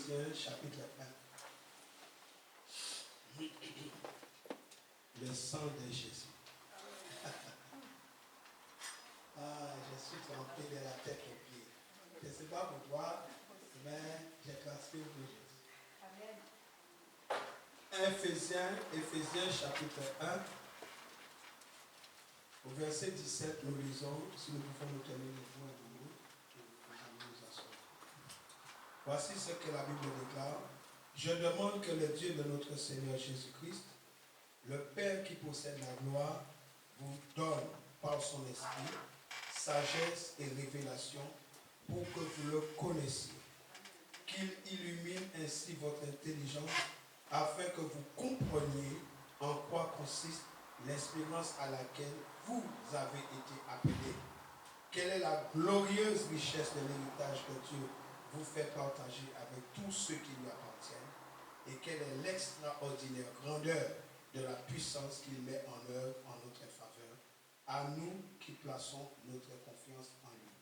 Éphésiens chapitre 1. Le sang de Jésus. Je suis trempé de la tête aux pieds. Je ne sais pas pourquoi, mais j'ai transpiré pour Jésus. Amen. Éphésiens chapitre 1. Au verset 17, nous lisons, si nous pouvons nous tenir debout et debout, nous asseoir. Voici ce que la Bible déclare. Je demande que le Dieu de notre Seigneur Jésus-Christ, le Père qui possède la gloire, vous donne par son esprit sagesse et révélation pour que vous le connaissiez. Qu'il illumine ainsi votre intelligence afin que vous compreniez en quoi consiste l'espérance à laquelle vous avez été appelés. Quelle est la glorieuse richesse de l'héritage que Dieu vous fait partager avec tous ceux qui lui appartiennent et quelle est l'extraordinaire grandeur de la puissance qu'il met en œuvre en notre faveur, à nous qui plaçons notre confiance en lui.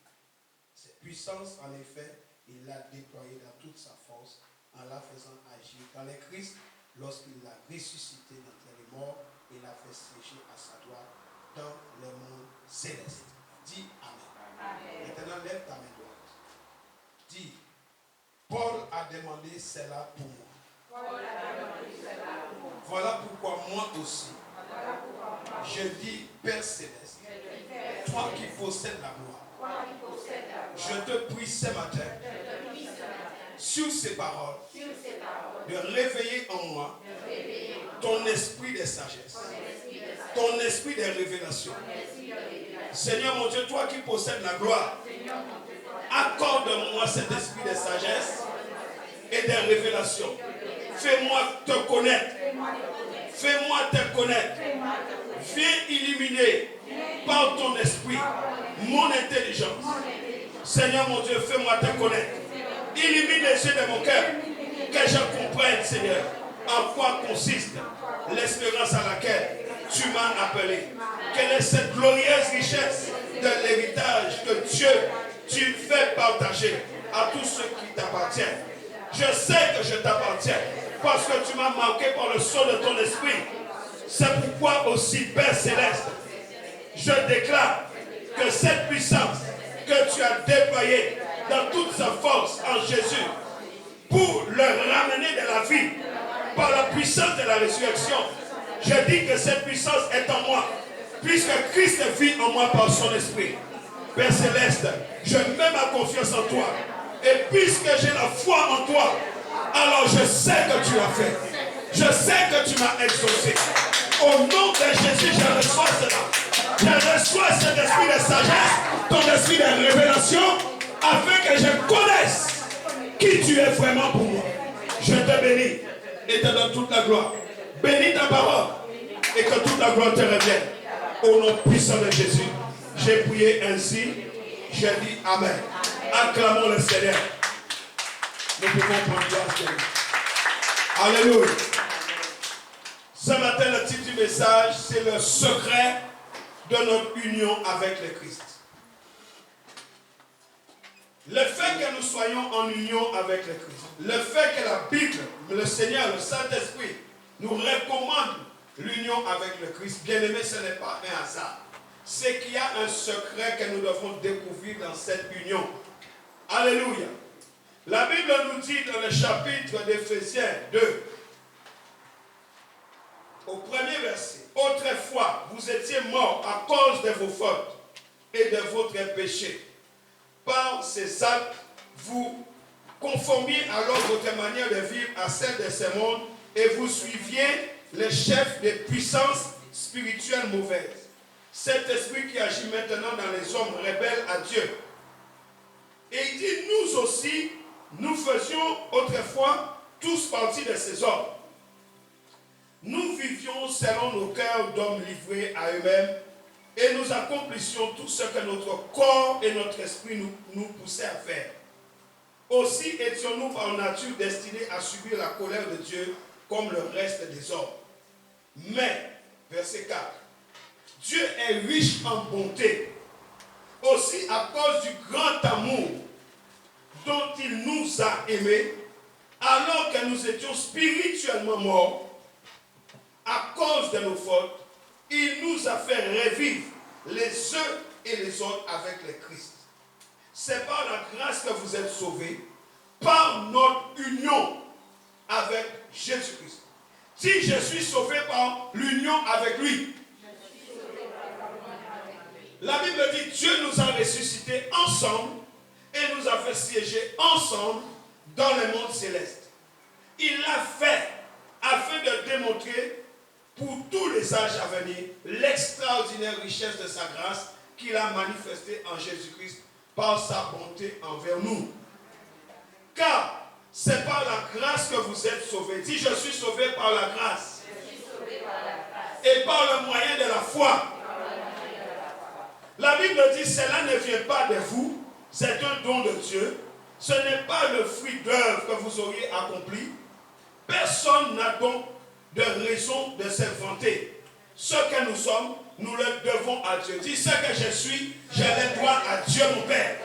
Cette puissance, en effet, il l'a déployée dans toute sa force en la faisant agir dans le Christ lorsqu'il l'a ressuscité d'entre les morts et l'a fait siéger à sa droite dans le monde céleste. Dis Amen. Amen. Maintenant, lève ta main droite. Dis, Paul a demandé cela pour moi. Voilà pourquoi moi aussi, je dis Père Céleste, toi qui possèdes la gloire, je te prie ce matin, sur ces paroles, de réveiller en moi ton esprit de sagesse, ton esprit de révélation. Seigneur mon Dieu, toi qui possèdes la gloire, accorde-moi cet esprit de sagesse et de révélation. Fais-moi te connaître. Fais-moi te connaître. Viens illuminer par ton esprit mon intelligence. Seigneur mon Dieu, fais-moi te connaître. Illumine les yeux de mon cœur. Que je comprenne, Seigneur, en quoi consiste l'espérance à laquelle tu m'as appelé. Quelle est cette glorieuse richesse de l'héritage que Dieu, tu fais partager à tous ceux qui t'appartiennent. Je sais que je t'appartiens parce que tu m'as marqué par le sceau de ton esprit. C'est pourquoi aussi, Père Céleste, je déclare que cette puissance que tu as déployée dans toute sa force en Jésus pour le ramener de la vie par la puissance de la résurrection, je dis que cette puissance est en moi puisque Christ vit en moi par son esprit. Père Céleste, je mets ma confiance en toi. Et puisque j'ai la foi en toi, alors je sais que tu l'as fait. Je sais que tu m'as exaucé. Au nom de Jésus, je reçois cela. Je reçois cet esprit de sagesse, ton esprit de révélation, afin que je connaisse qui tu es vraiment pour moi. Je te bénis et te donne toute la gloire. Bénis ta parole et que toute la gloire te revienne. Au nom puissant de Jésus, j'ai prié ainsi. Je dis Amen. Acclamons le Seigneur. Nous pouvons prendre place de lui. Alléluia. Ce matin, le titre du message, c'est le secret de notre union avec le Christ. Le fait que nous soyons en union avec le Christ, le fait que la Bible, le Seigneur, le Saint-Esprit, nous recommande l'union avec le Christ, bien aimé, ce n'est pas un hasard. C'est qu'il y a un secret que nous devons découvrir dans cette union. Alléluia. La Bible nous dit dans le chapitre d'Éphésiens 2, au premier verset, « Autrefois, vous étiez morts à cause de vos fautes et de votre péché. Par ces actes, vous conformiez alors votre manière de vivre à celle de ce monde et vous suiviez les chefs des puissances spirituelles mauvaises. Cet esprit qui agit maintenant dans les hommes rebelles à Dieu. » Et il dit, nous aussi, nous faisions autrefois tous partie de ces hommes. Nous vivions selon nos cœurs d'hommes livrés à eux-mêmes et nous accomplissions tout ce que notre corps et notre esprit nous poussaient à faire. Aussi étions-nous par nature destinés à subir la colère de Dieu comme le reste des hommes. Mais, verset 4, Dieu est riche en bonté, aussi à cause du grand amour dont il nous a aimés, alors que nous étions spirituellement morts, à cause de nos fautes, il nous a fait revivre les uns et les autres avec le Christ. C'est par la grâce que vous êtes sauvés, par notre union avec Jésus-Christ. Si je suis sauvé par l'union avec lui, la Bible dit Dieu nous a ressuscités ensemble et nous a fait siéger ensemble dans le monde céleste. Il l'a fait afin de démontrer pour tous les âges à venir l'extraordinaire richesse de sa grâce qu'il a manifestée en Jésus-Christ par sa bonté envers nous. Car c'est par la grâce que vous êtes sauvés. Dis, je suis sauvé par la grâce. Et par le moyen de la foi. La Bible dit, cela ne vient pas de vous, c'est un don de Dieu. Ce n'est pas le fruit d'œuvre que vous auriez accompli. Personne n'a donc de raison de se vanter. Ce que nous sommes, nous le devons à Dieu. Dis, ce que je suis, je le dois à Dieu mon Père.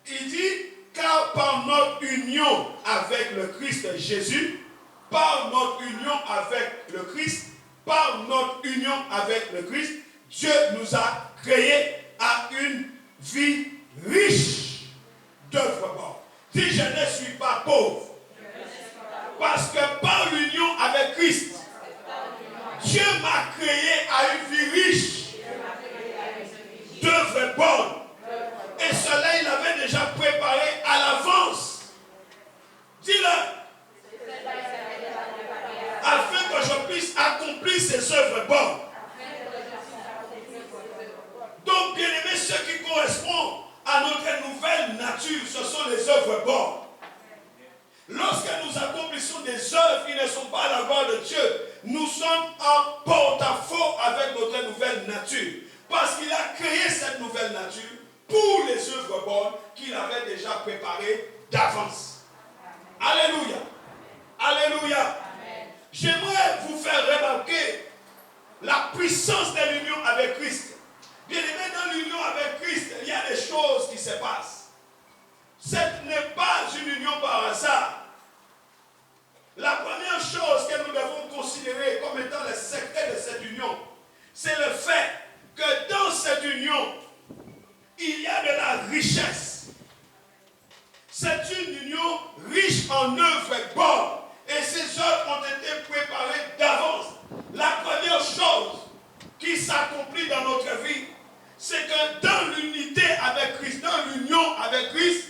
Il dit, car par notre union avec le Christ Jésus, par notre union avec le Christ, par notre union avec le Christ, Dieu nous a créés à une vie riche d'œuvres bonnes. Dis, je ne suis pas pauvre. Parce que par l'union avec Christ, Dieu m'a créé à une vie riche d'œuvres bonnes. Et cela, il avait déjà préparé à l'avance. Dis-le. Afin que je puisse accomplir ces œuvres bonnes. Donc, bien aimé, ce qui correspond à notre nouvelle nature, ce sont les œuvres bonnes. Lorsque nous accomplissons des œuvres qui ne sont pas à la gloire de Dieu, nous sommes en porte-à-faux avec notre nouvelle nature. Parce qu'il a créé cette nouvelle nature pour les œuvres bonnes qu'il avait déjà préparées d'avance. Alléluia. Alléluia. J'aimerais vous faire remarquer la puissance de l'union avec Christ. Bien aimé, dans l'union avec Christ, il y a des choses qui se passent. Ce n'est pas une union par hasard. La première chose que nous devons considérer comme étant le secret de cette union, c'est le fait que dans cette union, il y a de la richesse. C'est une union riche en œuvres bonnes. Et ces œuvres ont été préparées d'avance. La première chose qui s'accomplit dans notre vie, c'est que dans l'unité avec Christ, dans l'union avec Christ,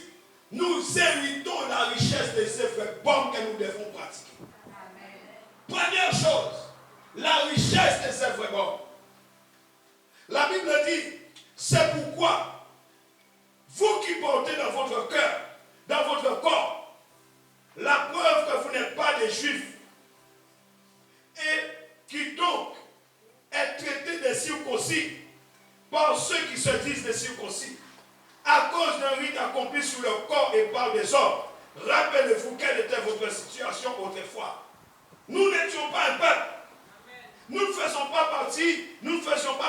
nous héritons la richesse des œuvres bonnes que nous devons pratiquer. Première chose, la richesse des œuvres bonnes. La Bible dit, c'est pourquoi vous qui portez dans votre cœur, dans votre corps, la preuve que vous n'êtes pas des Juifs, et qui donc est traité des circoncis par ceux qui se disent des circoncis, à cause d'un rite accompli sur leur corps et par des hommes. Rappelez-vous quelle était votre situation autrefois. Nous n'étions pas un peuple. Nous ne faisions pas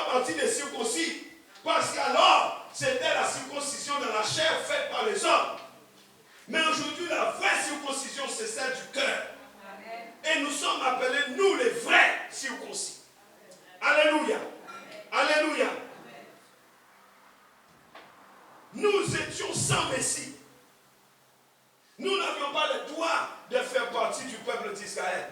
partie des circoncis. Parce qu'alors, c'était la circoncision de la chair faite par les hommes. Mais aujourd'hui, la vraie circoncision, c'est celle du cœur. Et nous sommes appelés, nous, les vrais circoncis. Alléluia. Alléluia. Nous étions sans Messie. Nous n'avions pas le droit de faire partie du peuple d'Israël.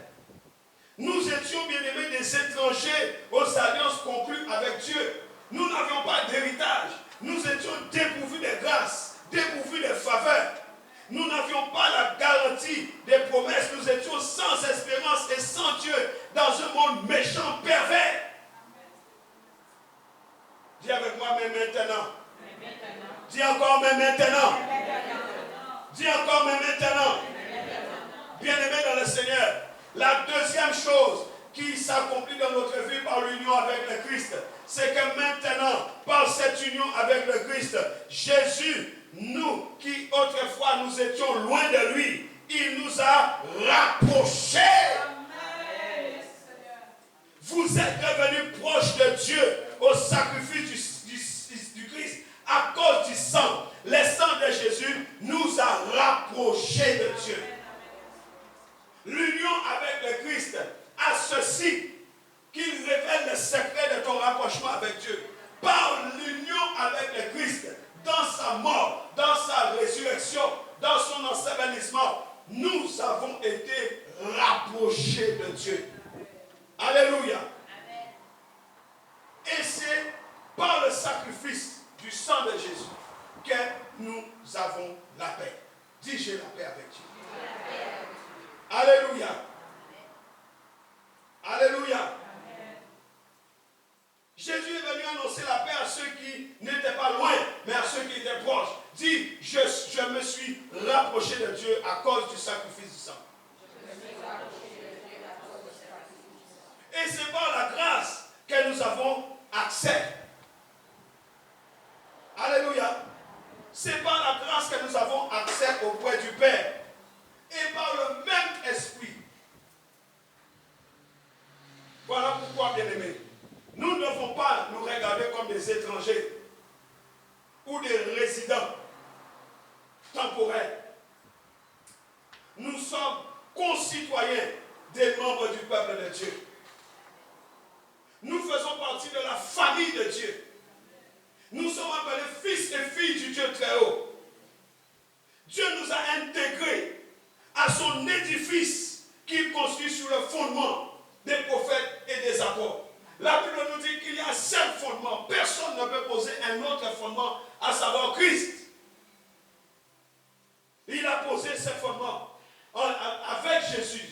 Nous étions bien aimés des étrangers aux alliances conclues avec Dieu. Nous n'avions pas d'héritage. Nous étions dépourvus de grâce, dépourvus de faveur. Nous n'avions pas la garantie des promesses. Nous étions sans espérance et sans Dieu dans un monde méchant, pervers. Dis avec moi, mais maintenant. Dis encore, mais maintenant. Dis encore, mais maintenant. Bien-aimés dans le Seigneur, la deuxième chose qui s'accomplit dans notre vie par l'union avec le Christ, c'est que maintenant, par cette union avec le Christ, Jésus, nous qui autrefois nous étions loin de lui, il nous a rapprochés. Vous êtes devenus proches de Dieu au sacrifice du Christ à cause du sang. Le sang de Jésus nous a a rapprochés de Dieu. L'union avec le Christ a ceci, qu'il révèle le secret de ton rapprochement avec Dieu. Par l'union avec le Christ, dans sa mort, dans sa résurrection, dans son ensevelissement, nous avons été rapprochés de Dieu. Alléluia. Et c'est par le sacrifice du sang de Jésus que nous avons la paix. Dis, j'ai la paix avec Dieu. Alléluia. Alléluia. Jésus est venu annoncer la paix à ceux qui n'étaient pas loin, mais à ceux qui étaient proches. Dis, je me suis rapproché de Dieu à cause du sacrifice du sang. Et c'est par la grâce que nous avons accès. Alléluia. C'est par la grâce que nous avons accès auprès du Père. Et par le même esprit. Voilà pourquoi, bien-aimés, nous ne devons pas nous regarder comme des étrangers ou des résidents temporaires. Nous sommes concitoyens des membres du peuple de Dieu. Nous faisons partie de la famille de Dieu. Nous sommes appelés fils et filles du Dieu très haut. Dieu nous a intégrés à son édifice qu'il construit sur le fondement des prophètes et des apôtres. La Bible nous dit qu'il y a 5 fondements. Personne ne peut poser un autre fondement, à savoir Christ. Il a posé ces fondements avec Jésus,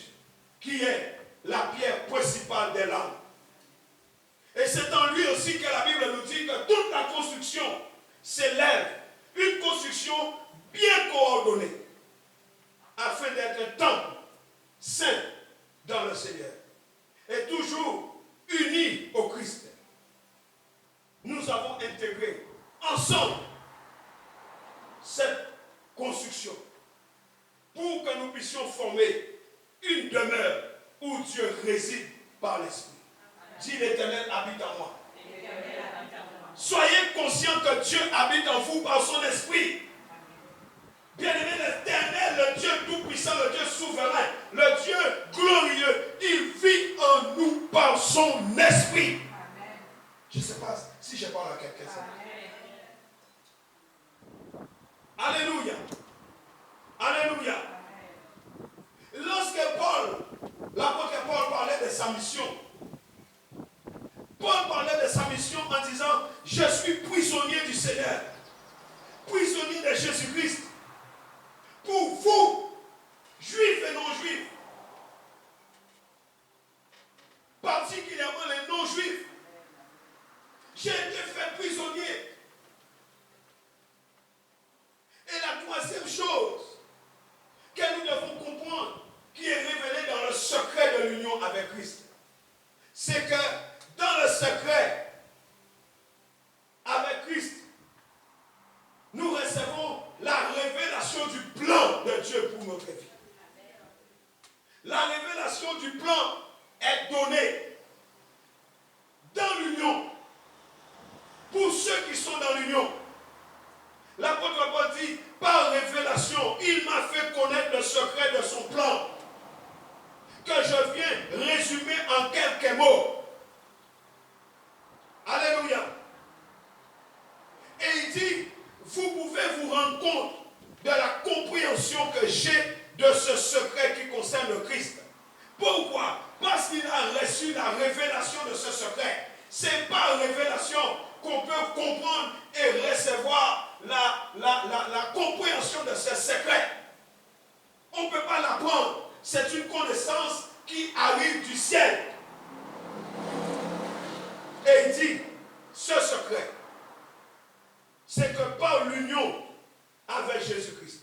qui est la pierre principale des langues. Et c'est en lui aussi que la Bible nous dit que toute la construction s'élève, une construction bien coordonnée, afin d'être un temple saint dans le Seigneur, et toujours unis au Christ. Nous avons intégré ensemble cette construction pour que nous puissions former une demeure où Dieu réside par l'Esprit. Dis, l'Éternel habite en moi. Soyez conscients que Dieu habite en vous par son esprit. Bien-aimé, l'Éternel, le Dieu tout-puissant, le Dieu souverain, le Dieu glorieux, il vit en nous par son esprit. Amen. Je ne sais pas si je parle à quelqu'un. Alléluia. Alléluia. Lorsque l'apôtre Paul parlait de sa mission, Paul parlait de sa mission en disant, je suis prisonnier du Seigneur, prisonnier de Jésus-Christ. Pour vous, juifs et non-juifs, particulièrement les non-juifs, j'ai été fait prisonnier. Et la troisième chose que nous devons comprendre, qui est révélée dans le secret de l'union avec Christ, c'est que dans le secret avec Christ, nous recevons la révélation du plan de Dieu pour notre vie. La révélation du plan est donnée dans l'union. Pour ceux qui sont dans l'union, l'apôtre Paul dit, par révélation, il m'a fait connaître le secret de son plan, que je viens résumer en quelques mots. Alléluia. Et il dit, vous pouvez vous rendre compte de la compréhension que j'ai de ce secret qui concerne le Christ. Pourquoi? Parce qu'il a reçu la révélation de ce secret. C'est par révélation qu'on peut comprendre et recevoir la compréhension de ce secret. On ne peut pas l'apprendre. C'est une connaissance qui arrive du ciel. Et il dit, ce secret, c'est que par l'union avec Jésus-Christ,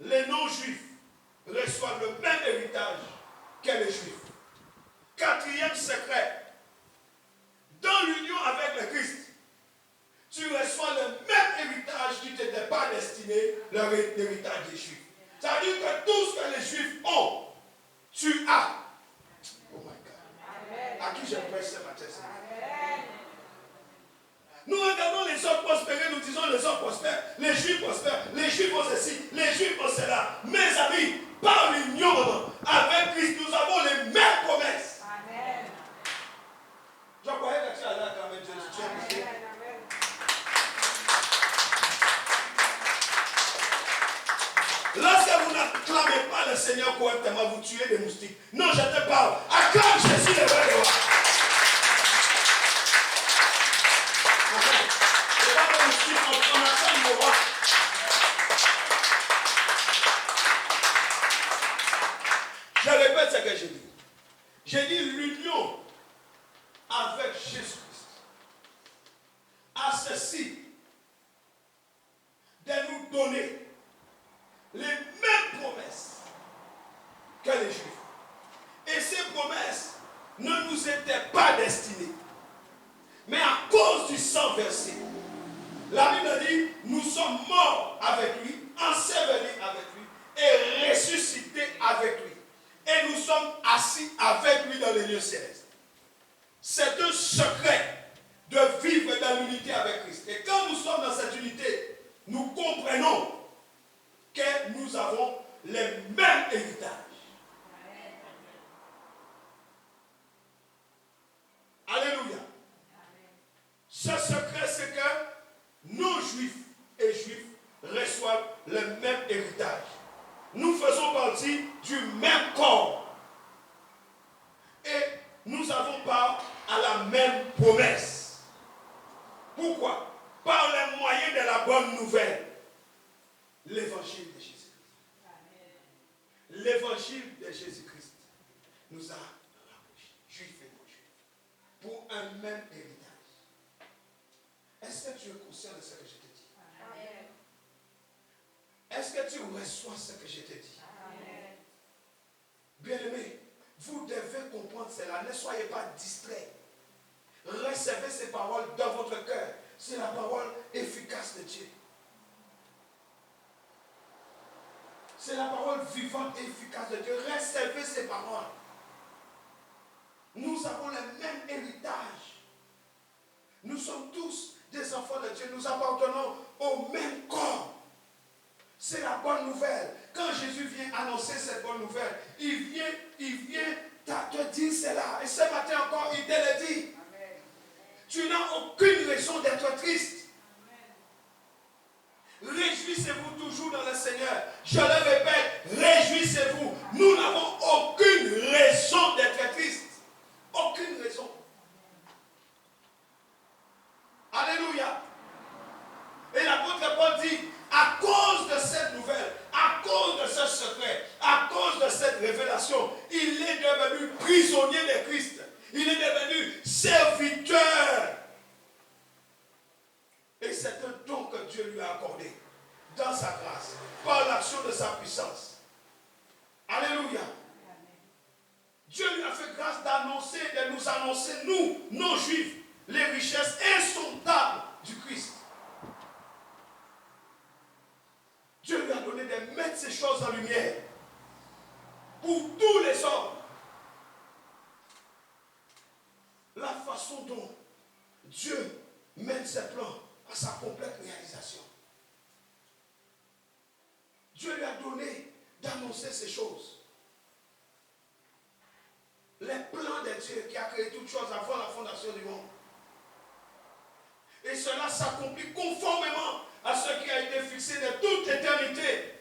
les non-juifs reçoivent le même héritage que les juifs. Quatrième secret, dans l'union avec le Christ, tu reçois le même héritage qui ne t'était pas destiné, l'héritage des juifs. Ça veut dire que tout ce que les juifs ont, tu as. Oh my God. À qui je prêche ce matin? Nous regardons les les autres prospérer, nous disons les autres prospèrent. Les Juifs prospèrent. Les Juifs font ceci. Les Juifs font cela. Mes amis, par l'union avec Christ, nous avons les mêmes promesses. Amen. Je croyais que tu allais quand même. Lorsque vous n'acclamez pas le Seigneur correctement, vous tuez des moustiques. Non, je te parle. Acclame Jésus le roi des rois. C'est pas des moustiques, on acclame le roi. Je répète ce que j'ai dit. J'ai dit l'union avec Jésus-Christ a ceci de nous donner les mêmes promesses que les Juifs. Et ces promesses ne nous étaient pas destinées. Mais à cause du sang versé, la Bible dit, nous sommes morts avec lui, ensevelis avec lui et ressuscités avec lui. Et nous sommes assis avec lui dans les lieux célestes. C'est un secret de vivre dans l'unité avec Christ. Et quand nous sommes dans cette unité, nous comprenons que nous avons les mêmes héritages. Alléluia. Ce secret, c'est que nos juifs et juifs reçoivent le même héritage. Nous faisons partie du même corps. Et nous avons part à la même promesse. Pourquoi? Par les moyens de la bonne nouvelle. L'évangile de Jésus-Christ. L'évangile de Jésus-Christ nous a rapprochés, juifs et non-juifs, pour un même héritage. Est-ce que tu es conscient de ce que je te dis? Amen. Est-ce que tu reçois ce que je te dis? Amen. Bien-aimés, vous devez comprendre cela. Ne soyez pas distraits. Recevez ces paroles dans votre cœur. C'est la parole efficace de Dieu. C'est la parole vivante et efficace de Dieu. Recevez ces paroles. Nous avons le même héritage. Nous sommes tous des enfants de Dieu. Nous appartenons au même corps. C'est la bonne nouvelle. Quand Jésus vient annoncer cette bonne nouvelle, il vient te dire cela. Et ce matin encore, il te le dit. Amen. Tu n'as aucune raison d'être triste. Réjouissez-vous toujours dans le Seigneur. Je le répète, réjouissez-vous. Nous n'avons aucune raison d'être tristes. Aucune raison. Alléluia. Et l'apôtre Paul dit, à cause de cette nouvelle, à cause de ce secret, à cause de cette révélation, il est devenu prisonnier de Christ. Il est devenu serviteur. Et c'est un don que Dieu lui a accordé dans sa grâce, par l'action de sa puissance. Alléluia. Dieu lui a fait grâce d'annoncer, de nous annoncer, nous, nos juifs, les richesses insondables du Christ. Dieu lui a donné de mettre ces choses en lumière pour tous les hommes. La façon dont Dieu mène ses plans à sa complète réalisation. Dieu lui a donné d'annoncer ces choses. Les plans de Dieu qui a créé toutes choses avant la fondation du monde. Et cela s'accomplit conformément à ce qui a été fixé de toute éternité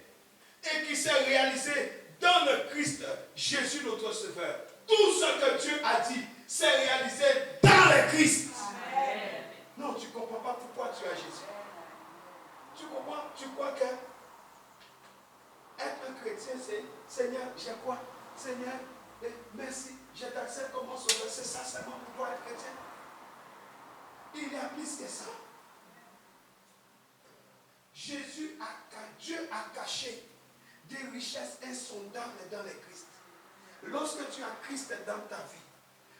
et qui s'est réalisé dans le Christ, Jésus notre Sauveur. Tout ce que Dieu a dit s'est réalisé dans le Christ. Amen. Non, tu ne comprends pas pourquoi tu as Jésus. Tu comprends? Tu crois que être un chrétien, c'est Seigneur, j'ai quoi? Seigneur, merci, je t'accepte comme mon sauveur. C'est ça seulement pour toi être chrétien. Il y a plus que ça. Dieu a caché des richesses insondables dans le Christ. Lorsque tu as Christ dans ta vie,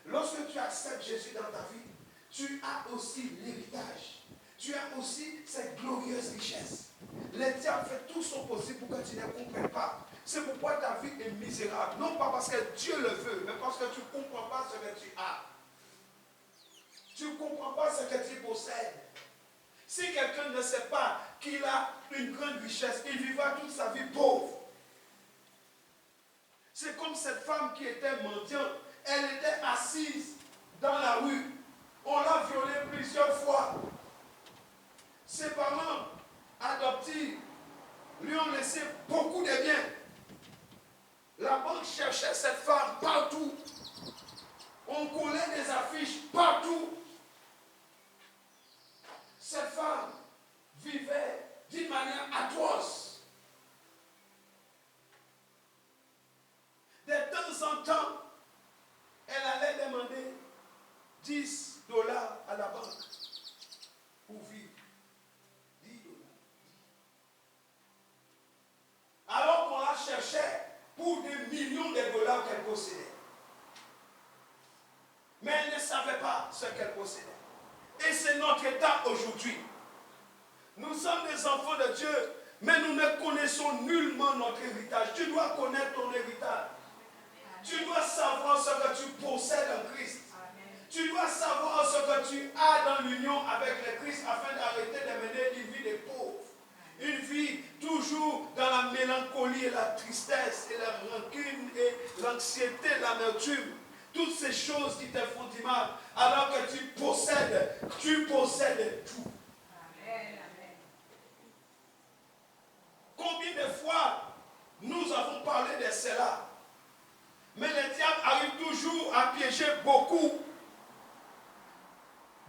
lorsque tu acceptes Jésus dans ta vie, tu as aussi l'héritage. Tu as aussi cette glorieuse richesse. Les diables font tout son possible pour que tu ne comprennes pas. C'est pourquoi ta vie est misérable. Non pas parce que Dieu le veut, mais parce que tu ne comprends pas ce que tu as. Tu ne comprends pas ce que tu possèdes. Si quelqu'un ne sait pas qu'il a une grande richesse, il vivra toute sa vie pauvre. C'est comme cette femme qui était mendiante. Elle était assise dans la rue. On l'a violée plusieurs fois. Ses parents adoptifs lui ont laissé beaucoup de biens. La banque cherchait cette femme partout. On collait des affiches partout. Cette femme vivait d'une manière atroce. De temps en temps, elle allait demander $10 à la banque pour vivre. $10. Alors qu'on la cherchait pour des millions de dollars qu'elle possédait. Mais elle ne savait pas ce qu'elle possédait. Et c'est notre état aujourd'hui. Nous sommes des enfants de Dieu, mais nous ne connaissons nullement notre héritage. Tu dois connaître ton héritage. Tu dois savoir ce que tu possèdes en Christ. Tu dois savoir ce que tu as dans l'union avec le Christ afin d'arrêter de mener une vie de pauvre. Une vie toujours dans la mélancolie et la tristesse et la rancune et l'anxiété, l'amertume. Toutes ces choses qui te font du mal, alors que tu possèdes tout. Amen. Combien de fois nous avons parlé de cela, mais le diable arrive toujours à piéger beaucoup.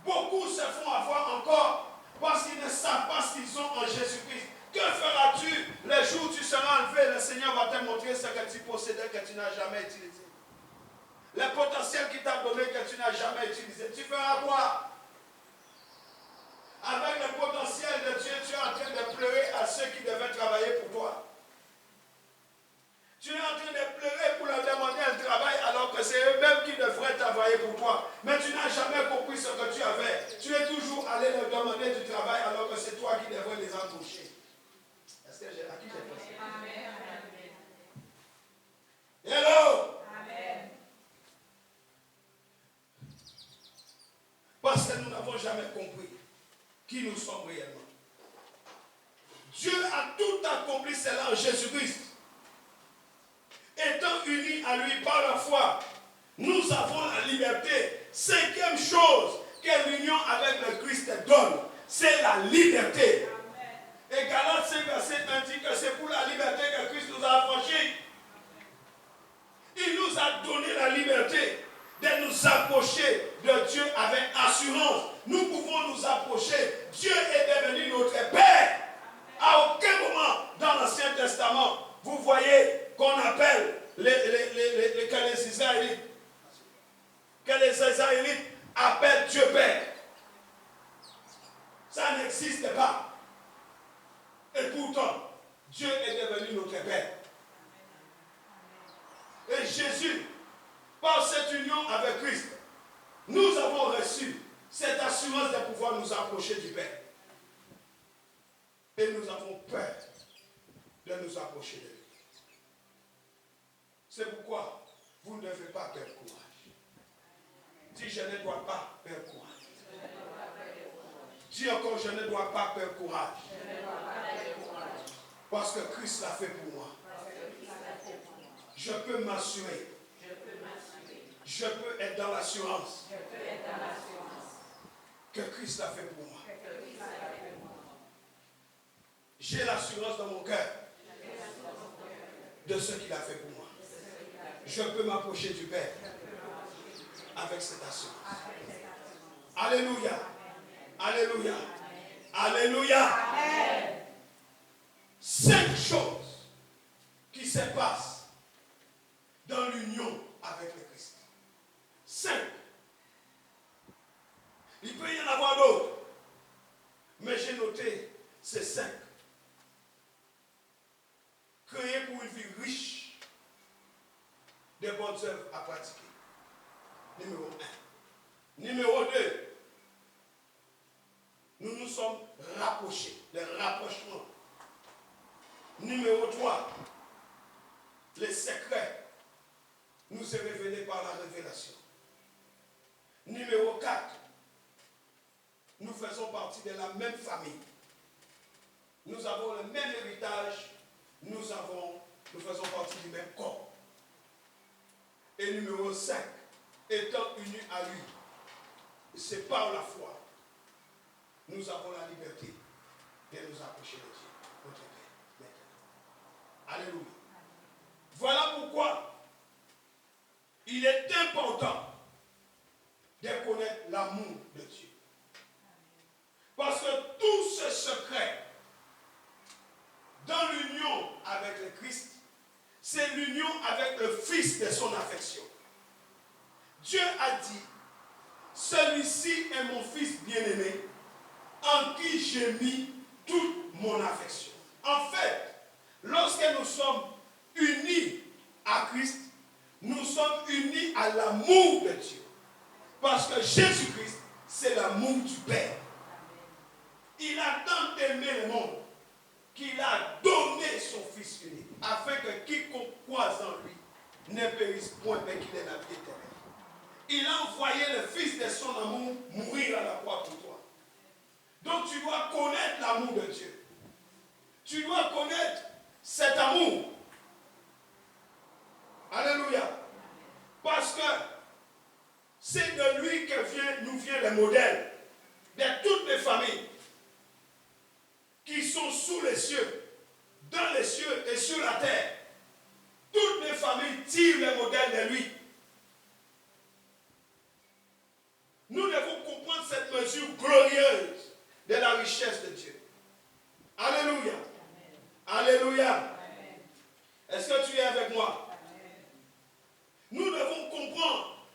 Beaucoup se font avoir encore parce qu'ils ne savent pas ce qu'ils ont en Jésus-Christ. Que feras-tu le jour où tu seras enlevé? Le Seigneur va te montrer ce que tu possédais que tu n'as jamais utilisé. Le potentiel qu'il t'a donné que tu n'as jamais utilisé. Tu feras quoi? Avec le potentiel de Dieu, tu es en train de pleurer à ceux qui devaient travailler pour toi. Tu es en train de pleurer pour leur demander un travail alors que c'est eux-mêmes qui devraient travailler pour toi. Mais tu n'as jamais compris ce que tu avais. Tu es toujours allé leur demander du travail alors que c'est toi qui devrais les embaucher. Est-ce que à qui j'ai pensé? Amen. Hello. Amen. Parce que nous n'avons jamais compris qui nous sommes réellement. Dieu a tout accompli cela en Jésus-Christ. Étant unis à lui par la foi, nous avons la liberté. Cinquième chose que l'union avec le Christ donne, c'est la liberté. Amen. Et Galates 5, verset 1 dit que c'est pour la liberté que Christ nous a affranchis. Il nous a donné la liberté de nous approcher de Dieu avec assurance. Nous pouvons nous approcher. Dieu est devenu notre Père. À aucun moment dans l'Ancien Testament, vous voyez qu'on appelle les Israélites. Que les Israélites appellent Dieu Père. Ça n'existe pas. Et pourtant, Dieu est devenu notre Père. Et Jésus, par cette union avec Christ, nous avons reçu cette assurance de pouvoir nous approcher du Père. Et nous avons peur de nous approcher de lui. C'est pourquoi vous ne devez pas perdre courage. Dis, je ne dois pas perdre courage. Dis encore, je ne dois pas perdre courage. Parce que Christ l'a fait pour moi. Je peux m'assurer. Je peux être dans l'assurance que Christ l'a fait pour moi. J'ai l'assurance dans mon cœur de ce qu'il a fait pour moi. Je peux m'approcher du Père avec cette assurance. Alléluia. Alléluia. Alléluia. 5 choses qui se passent dans l'union avec le Christ. 5. Il peut y en avoir d'autres. Mais j'ai noté ces 5. Créer pour une vie riche de bonnes œuvres à pratiquer. Numéro 1. Numéro 2. Nous nous sommes rapprochés. Le rapprochement. Numéro 3. Les secrets nous est révélé par la révélation. Numéro 4. de la même famille. Nous avons le même héritage. Nous faisons partie du même corps. Et numéro 5, étant unis à lui, c'est par la foi. Nous avons la liberté de nous approcher de Dieu, notre Père, maintenant. Alléluia. Voilà pourquoi il est important de connaître l'amour de Dieu. Parce que tout ce secret dans l'union avec le Christ, c'est l'union avec le Fils de son affection. Dieu a dit, celui-ci est mon Fils bien-aimé, en qui j'ai mis toute mon affection. En fait, lorsque nous sommes unis à Christ, nous sommes unis à l'amour de Dieu. Parce que Jésus-Christ, c'est l'amour du Père. Il a tant aimé le monde qu'il a donné son Fils unique, afin que quiconque croise en lui ne périsse point, mais qu'il ait la vie éternelle. Il a envoyé le Fils de son amour mourir à la croix pour toi. Donc tu dois connaître l'amour de Dieu. Tu dois connaître cet amour. Alléluia. Parce que c'est de lui que nous vient le modèle de toutes les familles qui sont sous les cieux, dans les cieux et sur la terre. Toutes les familles tirent le modèle de lui. Nous devons comprendre cette mesure glorieuse de la richesse de Dieu. Alléluia. Amen. Alléluia. Amen. Est-ce que tu es avec moi? Amen. Nous devons comprendre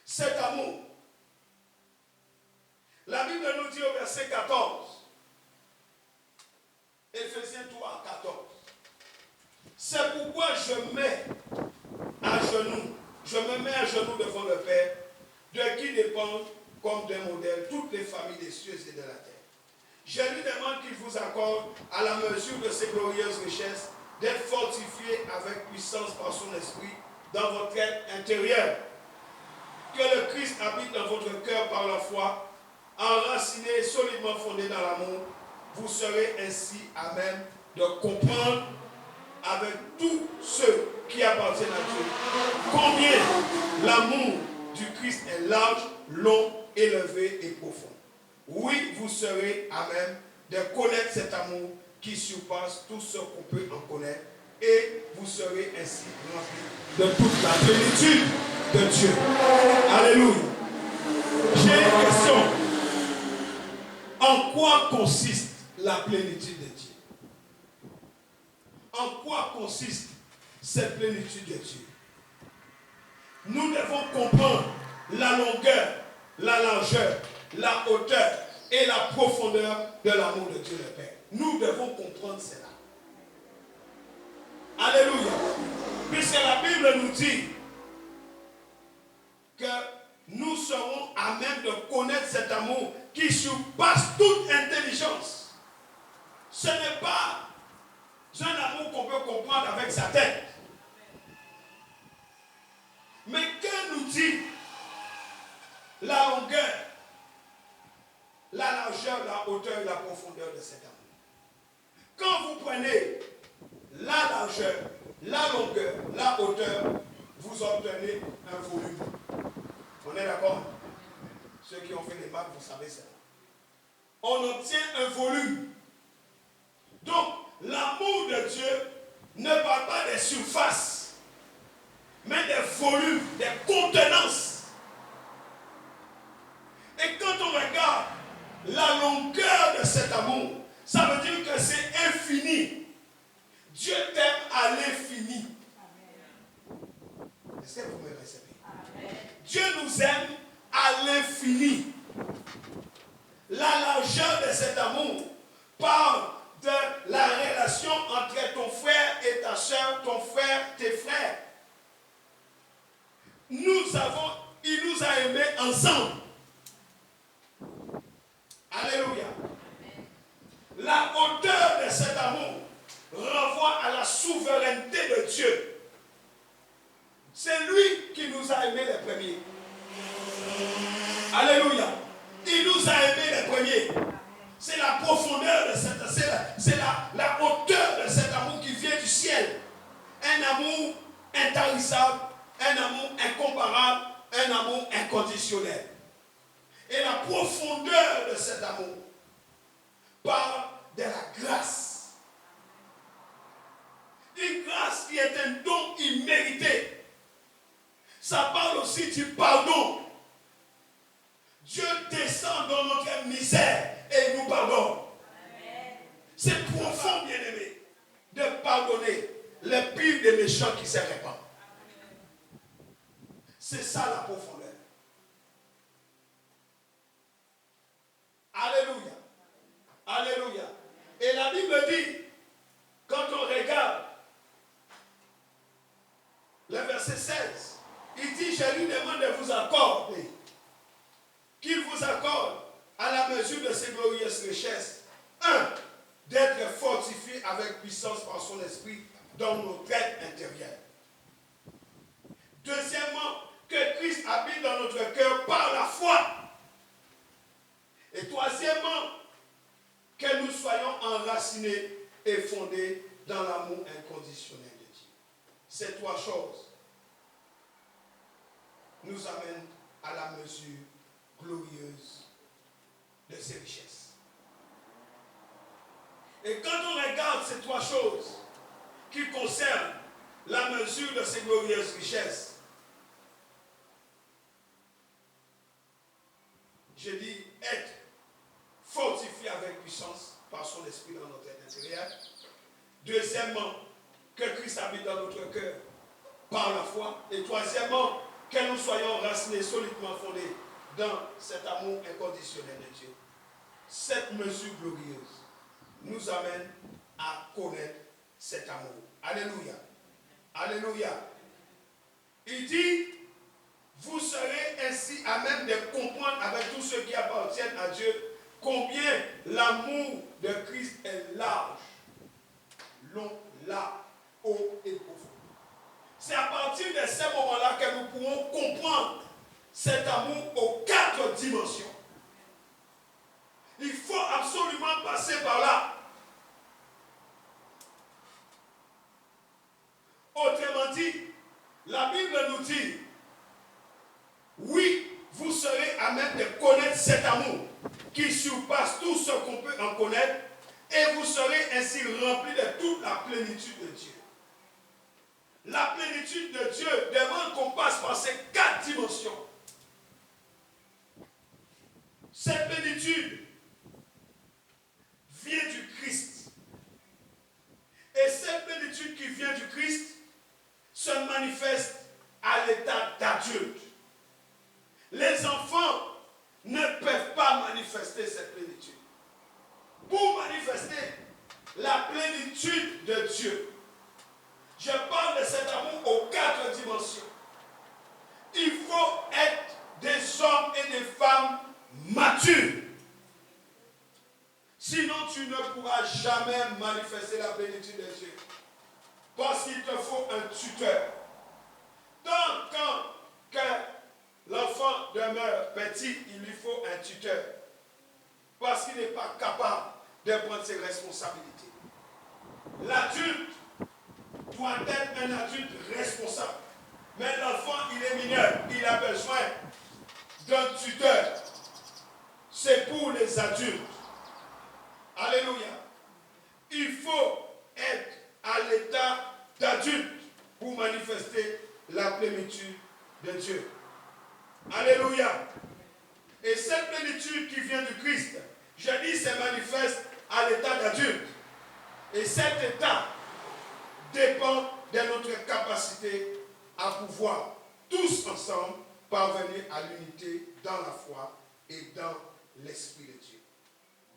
cet amour. La Bible nous dit au verset 14, Éphésiens 3, 14. C'est pourquoi je me mets à genoux devant le Père, de qui dépendent comme d'un modèle toutes les familles des cieux et de la terre. Je lui demande qu'il vous accorde, à la mesure de ses glorieuses richesses, d'être fortifié avec puissance par son esprit dans votre être intérieur. Que le Christ habite dans votre cœur par la foi, enraciné et solidement fondé dans l'amour. Vous serez ainsi à même de comprendre avec tous ceux qui appartiennent à Dieu combien l'amour du Christ est large, long, élevé et profond. Oui, vous serez à même de connaître cet amour qui surpasse tout ce qu'on peut en connaître, et vous serez ainsi remplis de toute la plénitude de Dieu. Alléluia. J'ai une question. En quoi consiste la plénitude de Dieu? En quoi consiste cette plénitude de Dieu? Nous devons comprendre la longueur, la largeur, la hauteur et la profondeur de l'amour de Dieu le Père. Nous devons comprendre cela. Alléluia. Puisque la Bible nous dit que nous serons à même de connaître cet amour qui surpasse toute intelligence. Ce n'est pas un amour qu'on peut comprendre avec sa tête. Mais que nous dit la longueur, la largeur, la hauteur et la profondeur de cet amour? Quand vous prenez la largeur, la longueur, la hauteur, vous obtenez un volume. On est d'accord? Ceux qui ont fait les maths, vous savez ça. On obtient un volume. Donc, l'amour de Dieu ne parle pas des surfaces, mais des volumes, des contenances. Et quand on regarde la longueur de cet amour, ça veut dire que c'est infini. Dieu t'aime à l'infini. Est-ce que vous me recevez? Amen. Dieu nous aime à l'infini. La largeur de cet amour parle de la relation entre ton frère et ta soeur, ton frère, tes frères. Il nous a aimés ensemble. Alléluia. La hauteur de cet amour renvoie à la souveraineté de Dieu. C'est lui qui nous a aimés les premiers. Alléluia. Il nous a aimés les premiers. inconditionnel. Et la profondeur de cet amour parle de la grâce. Une grâce qui est un don immérité. Ça parle aussi du pardon. Dieu descend dans notre misère et il nous pardonne. C'est profond, bien-aimé, de pardonner les pires des méchants qui se répandent. C'est ça la profondeur. Alléluia. Alléluia. Et la Bible dit, quand on regarde le verset 16, il dit, je lui demande de vous accorder, qu'il vous accorde à la mesure de ses glorieuses richesses, d'être fortifié avec puissance par son esprit dans notre être intérieur. Deuxièmement, que Christ habite dans notre cœur par la foi. Et troisièmement, que nous soyons enracinés et fondés dans l'amour inconditionnel de Dieu. Ces trois choses nous amènent à la mesure glorieuse de ses richesses. Et quand on regarde ces trois choses qui concernent la mesure de ses glorieuses richesses, je dis être fortifié avec puissance par son esprit dans notre être intérieur. Deuxièmement, que Christ habite dans notre cœur par la foi. Et troisièmement, que nous soyons racinés, solidement fondés dans cet amour inconditionnel de Dieu. Cette mesure glorieuse nous amène à connaître cet amour. Alléluia. Alléluia. Il dit, vous serez ainsi à même de comprendre avec tous ceux qui appartiennent à Dieu combien l'amour de Christ est large, long, large, haut et profond. C'est à partir de ce moment-là que nous pouvons comprendre cet amour aux 4 dimensions. Il faut absolument passer par là. Autrement dit, la Bible nous dit, oui, vous serez à même de connaître cet amour qui surpasse tout ce qu'on peut en connaître, et vous serez ainsi remplis de toute la plénitude de Dieu. La plénitude de Dieu demande qu'on passe par ces 4 dimensions. Cette plénitude vient du Christ. Et cette plénitude qui vient du Christ se manifeste à l'état d'adulte. Les enfants ne peuvent pas manifester cette plénitude. Pour manifester la plénitude de Dieu, je parle de cet amour aux 4 dimensions. Il faut être des hommes et des femmes matures. Sinon, tu ne pourras jamais manifester la plénitude de Dieu. Parce qu'il te faut un tuteur. Tant que l'enfant demeure petit, il lui faut un tuteur. Parce qu'il n'est pas capable de prendre ses responsabilités. L'adulte doit être un adulte responsable. Mais l'enfant, il est mineur. Il a besoin d'un tuteur. C'est pour les adultes. Alléluia. Il faut être à l'état d'adulte pour manifester la plénitude de Dieu. Alléluia. Et cette plénitude qui vient du Christ, je dis, se manifeste à l'état d'adulte. Et cet état dépend de notre capacité à pouvoir tous ensemble parvenir à l'unité dans la foi et dans l'Esprit de Dieu,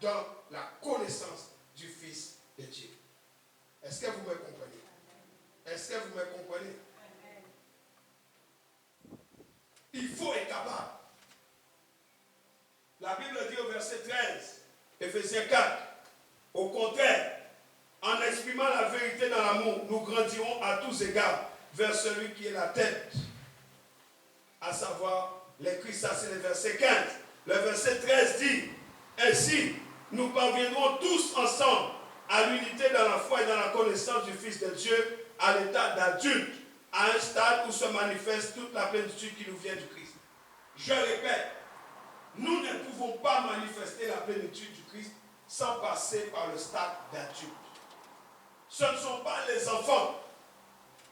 dans la connaissance du Fils de Dieu. Est-ce que vous me comprenez? Est-ce que vous me comprenez? Il faut être capable. La Bible dit au verset 13, Éphésiens 4, au contraire, en exprimant la vérité dans l'amour, nous grandirons à tous égards vers celui qui est la tête, à savoir le Christ. Ça, c'est le verset 15. Le verset 13 dit, ainsi, nous parviendrons tous ensemble à l'unité dans la foi et dans la connaissance du Fils de Dieu, à l'état d'adulte, à un stade où se manifeste toute la plénitude qui nous vient du Christ. Je répète, nous ne pouvons pas manifester la plénitude du Christ sans passer par le stade d'adulte. Ce ne sont pas les enfants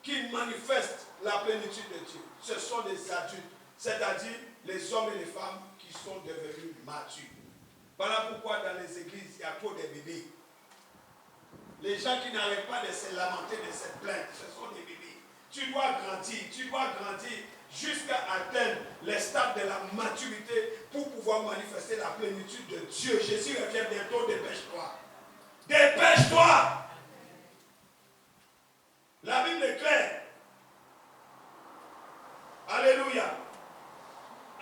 qui manifestent la plénitude de Dieu. Ce sont des adultes, c'est-à-dire les hommes et les femmes qui sont devenus matures. Voilà pourquoi dans les églises, il y a trop de bébés. Les gens qui n'arrêtent pas de se lamenter, de se plaindre, ce sont des bébés. Tu dois grandir jusqu'à atteindre les stades de la maturité pour pouvoir manifester la plénitude de Dieu. Jésus revient bientôt, dépêche-toi. Dépêche-toi! La Bible est claire. Alléluia.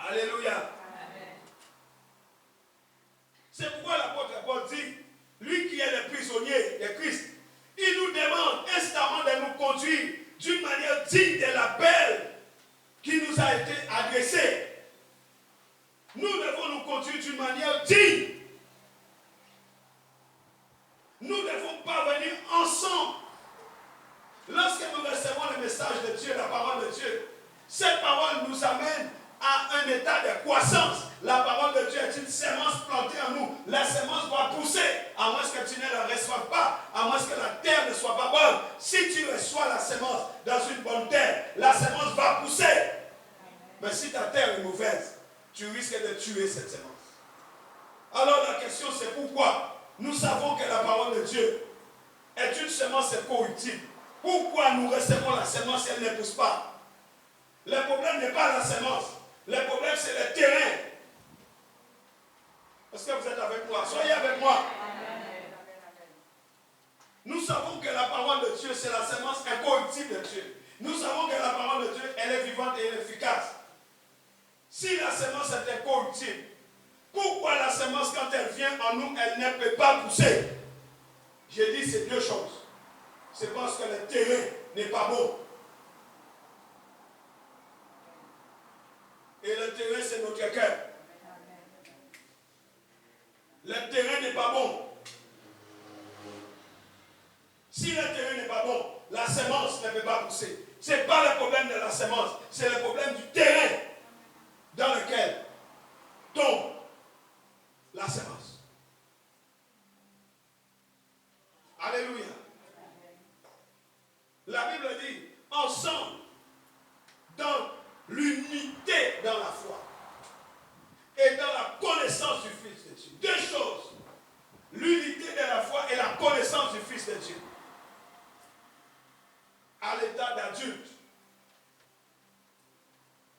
Alléluia. Amen. C'est pourquoi l'apôtre Paul dit, lui qui est le prisonnier de Christ, il nous demande instamment de nous conduire d'une manière digne de l'appel qui nous a été adressé. Nous devons nous conduire d'une manière digne. Nous devons parvenir ensemble. Lorsque nous recevons le message de Dieu, la parole de Dieu, cette parole nous amène à un état de croissance. La parole de Dieu est une sémence plantée en nous. La sémence doit pousser, à moins que tu ne la reçoives pas, à moins que la terre ne soit pas bonne. Si tu reçois la sémence dans une bonne terre, la sémence va pousser. Mais si ta terre est mauvaise, tu risques de tuer cette sémence. Alors la question c'est pourquoi nous savons que la parole de Dieu est une sémence corruptible. Pourquoi nous recevons la sémence et elle ne pousse pas? Le problème n'est pas la sémence. Le problème, c'est le terrain. Est-ce que vous êtes avec moi? Soyez avec moi. Nous savons que la parole de Dieu, c'est la sémence incorruptible de Dieu. Nous savons que la parole de Dieu, elle est vivante et elle est efficace. Si la sémence est incorruptible, pourquoi la sémence, quand elle vient en nous, elle ne peut pas pousser? J'ai dit ces deux choses. C'est parce que le terrain n'est pas bon. Et le terrain, c'est notre cœur. Le terrain n'est pas bon. Si le terrain n'est pas bon, la sémence ne peut pas pousser. Ce n'est pas le problème de la sémence, c'est le problème du terrain dans lequel tombe la sémence. Alléluia. La Bible dit, ensemble, dans l'unité dans la foi et dans la connaissance du Fils de Dieu. Deux choses. L'unité de la foi et la connaissance du Fils de Dieu. À l'état d'adulte,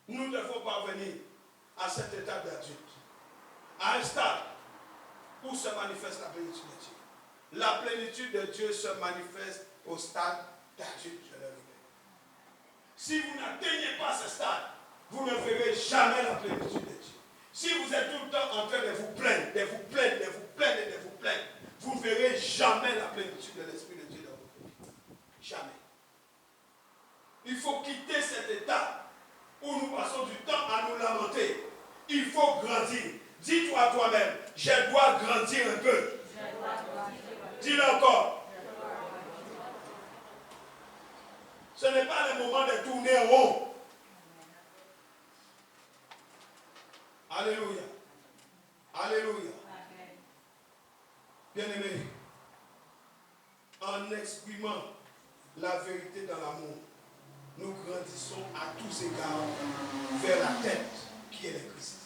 nous devons parvenir à cet état d'adulte. À un stade où se manifeste la plénitude de Dieu. La plénitude de Dieu se manifeste au stade d'adulte, je le répète. Si vous n'atteignez pas ce stade, vous ne verrez jamais la plénitude de Dieu. Si vous êtes tout le temps en train de vous plaindre, vous ne verrez jamais la plénitude de l'Esprit de Dieu dans votre vie. Jamais. Il faut quitter cet état où nous passons du temps à nous lamenter. Il faut grandir. Dis-toi à toi-même, je dois grandir un peu. Dis-le encore. Ce n'est pas le moment de tourner en rond. Alléluia. Alléluia. Bien-aimés, en exprimant la vérité dans l'amour, nous grandissons à tous égards vers la tête qui est le Christ.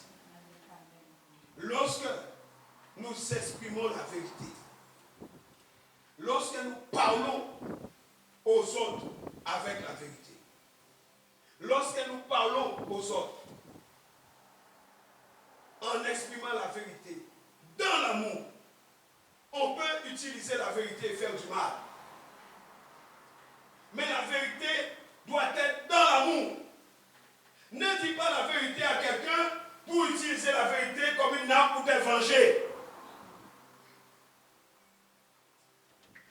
Lorsque nous exprimons la vérité, lorsque nous parlons aux autres avec la vérité, lorsque nous parlons aux autres en exprimant la vérité dans l'amour, on peut utiliser la vérité et faire du mal. Mais la vérité doit être dans l'amour. Ne dis pas la vérité à quelqu'un pour utiliser la vérité comme une arme pour te venger.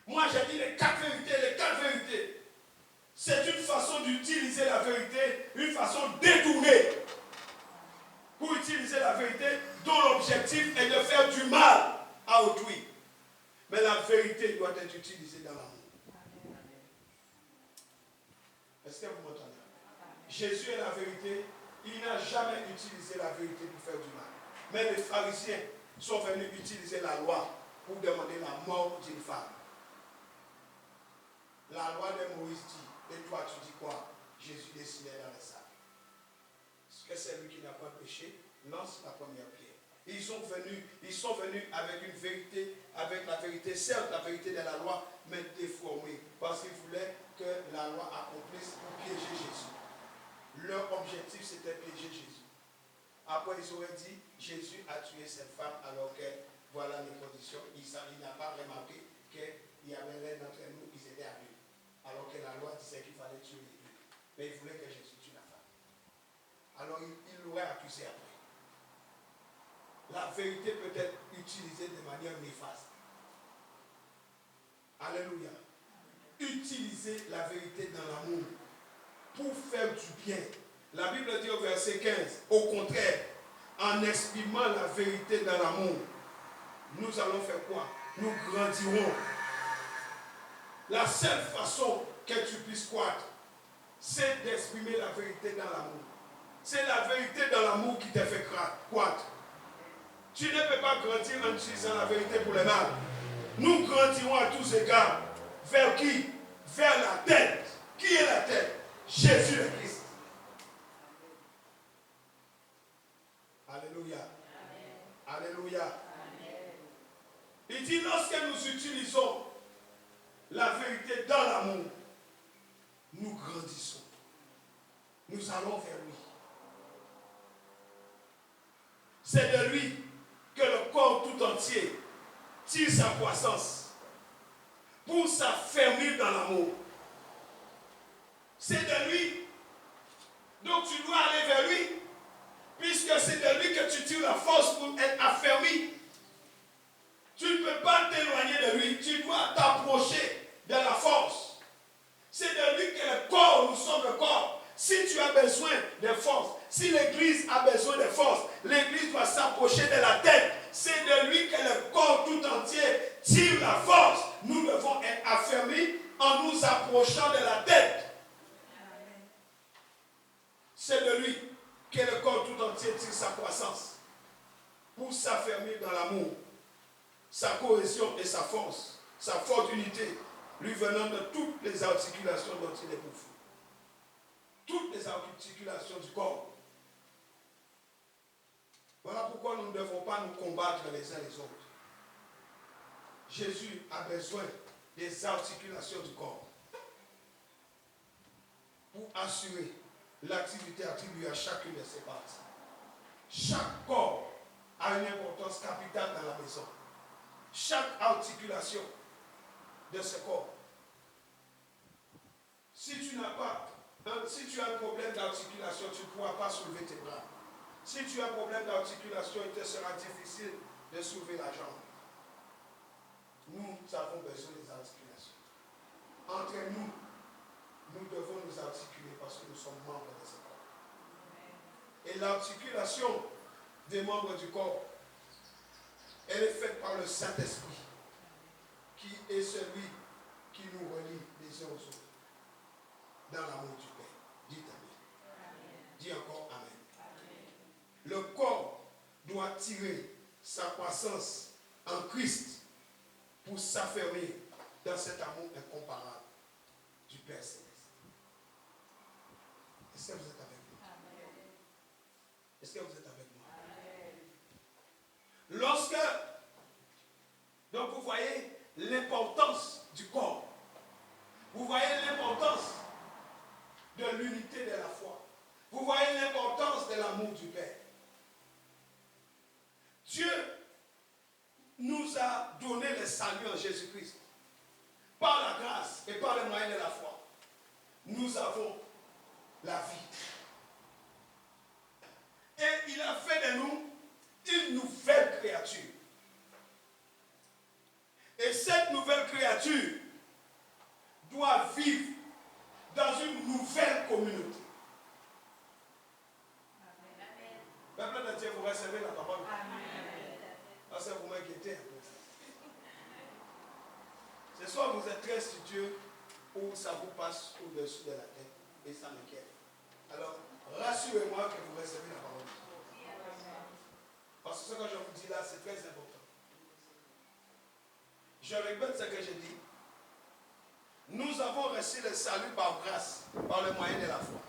Moi, j'ai dit les quatre vérités. C'est une façon d'utiliser la vérité, une façon détournée pour utiliser la vérité dont l'objectif est de faire du mal à autrui. Mais la vérité doit être utilisée dans l'amour. Est-ce que vous m'entendez? Jésus est la vérité, il n'a jamais utilisé la vérité pour faire du mal. Mais les pharisiens sont venus utiliser la loi pour demander la mort d'une femme. La loi de Moïse dit, et toi tu dis quoi? Jésus dessinait dans les sables. Est-ce que c'est lui qui n'a pas péché? Lance la première pierre. Ils sont venus avec une vérité, avec la vérité, certes la vérité de la loi, mais déformée, parce qu'ils voulaient que la loi accomplisse pour piéger Jésus. Leur objectif, c'était piéger Jésus. Après, ils auraient dit, Jésus a tué cette femme, alors que voilà les conditions. Il n'a pas remarqué qu'il y avait l'un d'entre nous, ils étaient à lui. Alors que la loi disait qu'il fallait tuer les deux. Mais il voulait que Jésus tue la femme. Alors, il l'aurait accusé après. La vérité peut être utilisée de manière néfaste. Alléluia. Utilisez la vérité dans l'amour pour faire du bien. La Bible dit au verset 15, au contraire, en exprimant la vérité dans l'amour, nous allons faire quoi? Nous grandirons. La seule façon que tu puisses croître, c'est d'exprimer la vérité dans l'amour. C'est la vérité dans l'amour qui te fait croître. Tu ne peux pas grandir en utilisant la vérité pour le mal. Nous grandirons à tous égards. Vers qui? Vers la tête. Qui est la tête? Jésus le Christ. Alléluia. Amen. Alléluia. Amen. Il dit, lorsque nous utilisons la vérité dans l'amour, nous grandissons. Nous allons vers lui. C'est de lui que le corps tout entier tire sa croissance pour s'affermir dans l'amour. C'est de lui. Donc tu dois aller vers lui, puisque c'est de lui que tu tires la force pour être affermi. Tu ne peux pas t'éloigner de lui, tu dois t'approcher de la force. C'est de lui que le corps, nous sommes le corps. Si tu as besoin de force, si l'église a besoin de force, l'église doit s'approcher de la tête. C'est de lui que le corps tout entier tire la force. Nous devons être affermis en nous approchant de la tête. C'est de lui que le corps tout entier tire sa croissance pour s'affermir dans l'amour, sa cohésion et sa force, sa forte unité, lui venant de toutes les articulations dont il est pourvu. Toutes les articulations du corps. Voilà pourquoi nous ne devons pas nous combattre les uns les autres. Jésus a besoin des articulations du corps pour assurer l'activité attribuée à chacune de ses parties. Chaque corps a une importance capitale dans la maison. Chaque articulation de ce corps. Si tu as un problème d'articulation, tu ne pourras pas soulever tes bras. Si tu as un problème d'articulation, il te sera difficile de soulever la jambe. Nous avons besoin des articulations. Entre nous, nous devons nous articuler parce que nous sommes membres de ce corps. Et l'articulation des membres du corps, elle est faite par le Saint-Esprit, qui est celui qui nous relie les uns aux autres dans l'amour du Père. Dites Amen. Dis encore Amen. Le corps doit tirer sa croissance en Christ pour s'affermir dans cet amour incomparable du Père Céleste. Est-ce que vous êtes avec moi? Est-ce que vous êtes avec moi? Donc vous voyez l'importance du corps. Vous voyez l'importance de l'unité de la foi. Vous voyez l'importance de l'amour du Père. Dieu nous a donné le salut en Jésus-Christ. Par la grâce et par le moyen de la foi, nous avons la vie. Et il a fait de nous une nouvelle créature. Et cette nouvelle créature doit vivre dans une nouvelle communauté. Peuple de Dieu, vous recevez la parole. Parce que vous m'inquiétez un peu. C'est soit vous êtes très studieux ou ça vous passe au-dessus de la tête et ça m'inquiète. Alors, rassurez-moi que vous recevez la parole. Parce que ce que je vous dis là, c'est très important. Je répète ce que j'ai dit. Nous avons reçu le salut par grâce, par le moyen de la foi.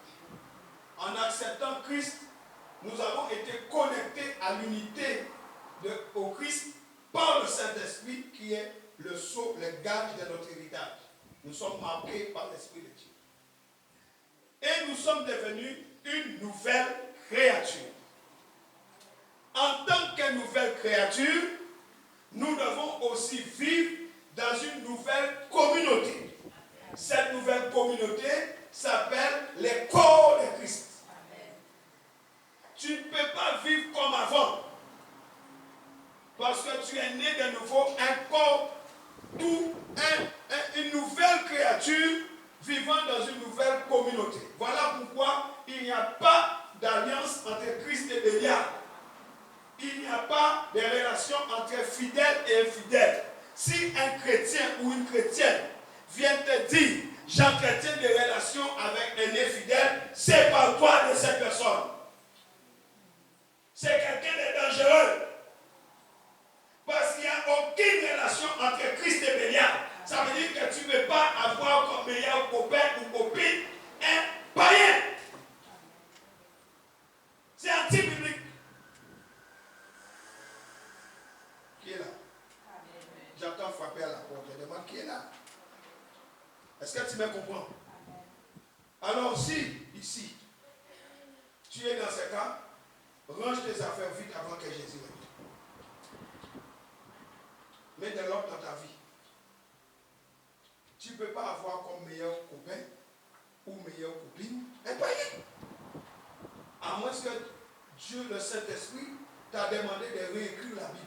En acceptant Christ, nous avons été connectés à l'unité au Christ par le Saint-Esprit qui est le sceau, le gage de notre héritage. Nous sommes marqués par l'Esprit de Dieu. Et nous sommes devenus une nouvelle créature. En tant que nouvelle créature, nous devons aussi vivre dans une nouvelle communauté. Cette nouvelle communauté s'appelle les corps de Christ. Tu ne peux pas vivre comme avant. Parce que tu es né de nouveau, un corps, une nouvelle créature vivant dans une nouvelle communauté. Voilà pourquoi il n'y a pas d'alliance entre Christ et Bélial. Il n'y a pas de relation entre fidèles et infidèles. Si un chrétien ou une chrétienne vient te dire j'entretiens des relations avec un infidèle, c'est par toi de cette personne. C'est quelqu'un de dangereux. Parce qu'il n'y a aucune relation entre Christ et Bélial. Ça veut dire que tu ne peux pas avoir comme meilleur copain ou copine un païen. C'est anti-biblique. Qui est là? J'entends frapper à la porte. Je demande qui est là. Est-ce que tu me comprends? Alors si, ici, tu es dans ce cas, range tes affaires vite avant que Jésus vienne. Mets de l'ordre dans ta vie. Tu ne peux pas avoir comme meilleur copain ou meilleure copine un païen. À moins que Dieu, le Saint-Esprit, t'a demandé de réécrire la Bible.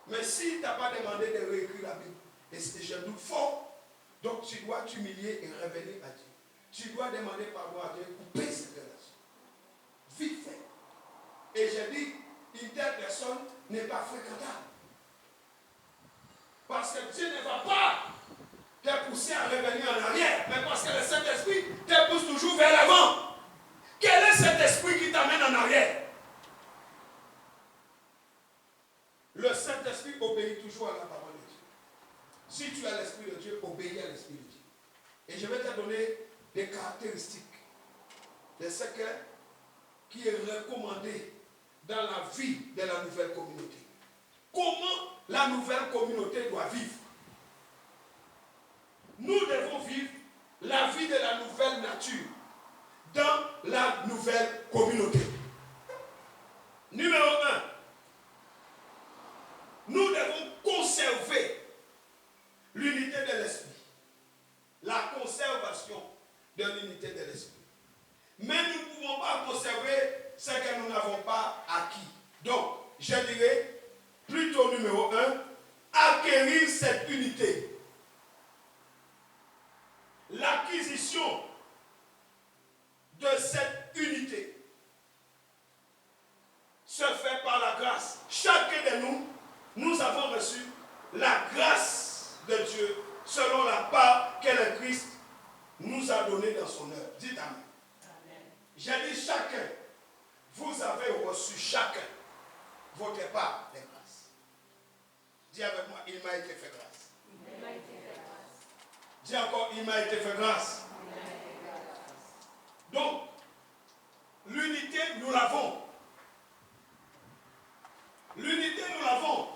Mais si tu n'as pas demandé de réécrire la Bible, et je doute fort, donc tu dois t'humilier et revenir à Dieu. Tu dois demander pardon à Dieu pour couper cette relation. Vite fait. Et j'ai dit, une telle personne n'est pas fréquentable. Parce que Dieu ne va pas te pousser à revenir en arrière, mais parce que le Saint-Esprit te pousse toujours vers l'avant. Quel est cet esprit qui t'amène en arrière? Le Saint-Esprit obéit toujours à la parole de Dieu. Si tu as l'Esprit de Dieu, obéis à l'Esprit de Dieu. Et je vais te donner des caractéristiques de ce qui est recommandé dans la vie de la nouvelle communauté. Comment la nouvelle communauté doit vivre? Nous devons vivre la vie de la nouvelle nature dans la nouvelle communauté. Numéro 1. Nous devons conserver l'unité de l'esprit. La conservation de l'unité de l'esprit. Mais nous ne pouvons pas conserver ce que nous n'avons pas acquis. Donc, je dirais, plutôt numéro 1, acquérir cette unité. L'acquisition de cette unité se fait par la grâce. Chacun de nous, nous avons reçu la grâce de Dieu selon la part que le Christ nous a donnée dans son œuvre. Dites Amen. J'ai dit chacun. Vous avez reçu chacun votre part de grâce. Dis avec moi, il m'a été fait grâce. Il m'a été fait grâce. Dis encore, il m'a été fait grâce. Donc, l'unité, nous l'avons. L'unité, nous l'avons.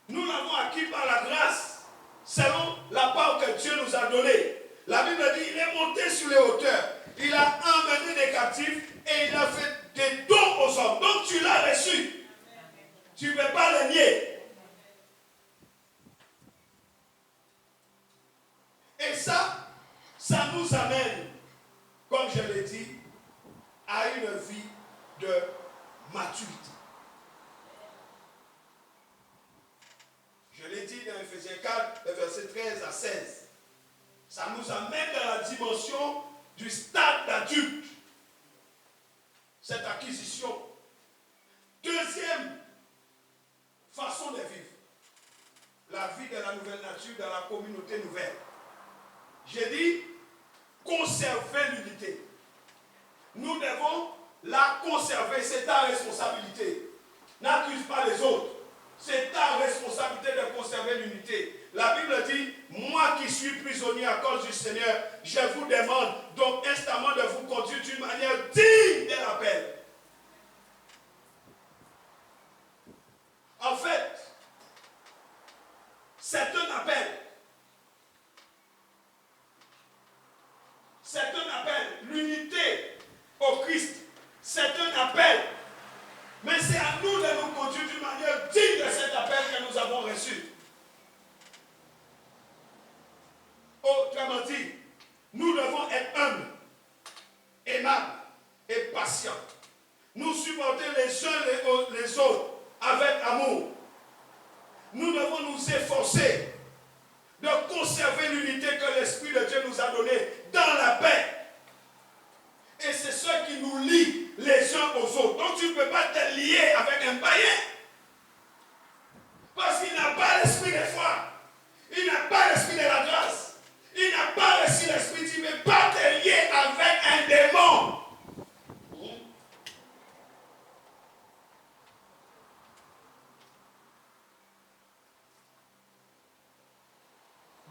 Nous l'avons acquis par la grâce, selon la part que Dieu nous a donnée. La Bible dit, il est monté sur les hauteurs. Il a emmené des captifs et il a fait des dons aux hommes. Donc tu l'as reçu. Tu ne peux pas le nier. Et ça nous amène, comme je l'ai dit, à une vie de maturité. Je l'ai dit dans Ephésiens 4, versets 13 à 16. Ça nous amène dans la dimension du stade d'adulte. Cette acquisition. Deuxième façon de vivre. La vie de la nouvelle nature dans la communauté nouvelle. J'ai dit conserver l'unité. Nous devons la conserver, c'est ta responsabilité. N'accuse pas les autres. C'est ta responsabilité de conserver l'unité. La Bible dit, moi qui suis prisonnier à cause du Seigneur, je vous demande donc instamment de vous conduire d'une manière digne de l'appel. En fait, c'est un appel. C'est un appel. L'unité au Christ, c'est un appel. Mais c'est à nous de nous conduire d'une manière digne de cet appel que nous avons reçu. Autrement dit, nous devons être humbles, aimables et patients. Nous supporter les uns les autres avec amour. Nous devons nous efforcer de conserver l'unité que l'Esprit de Dieu nous a donnée dans la paix. Et c'est ce qui nous lie les uns aux autres. Donc tu ne peux pas te lier avec un païen. Parce qu'il n'a pas l'esprit de foi. Il n'a pas l'esprit de la grâce. Il n'a pas reçu l'esprit. Tu ne peux pas te lier avec un démon.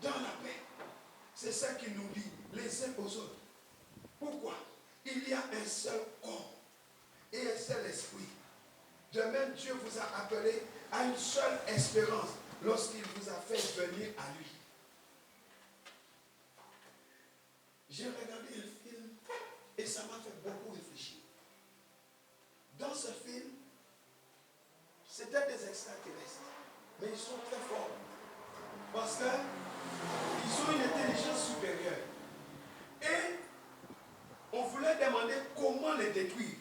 Dans la paix, c'est ça qui nous lie les uns aux autres. Pourquoi? Il y a un seul corps et un seul esprit. De même, Dieu vous a appelé à une seule espérance lorsqu'il vous a fait venir à lui. J'ai regardé un film et ça m'a fait beaucoup réfléchir. Dans ce film, c'était des extraterrestres, mais ils sont très forts parce qu'ils ont une intelligence supérieure. Et on voulait demander comment les détruire.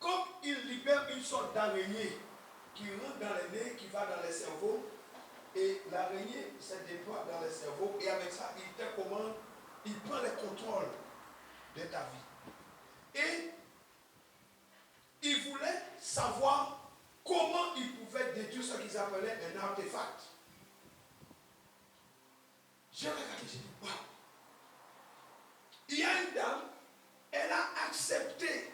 Comme ils libèrent une sorte d'araignée qui rentre dans le nez, qui va dans le cerveau, et l'araignée se déploie dans le cerveau, et avec ça, il te commande, il prend le contrôle de ta vie. Et il voulait savoir comment il pouvait détruire ce qu'ils appelaient un artefact. J'ai regardé, j'ai dit, waouh! Il y a une dame, elle a accepté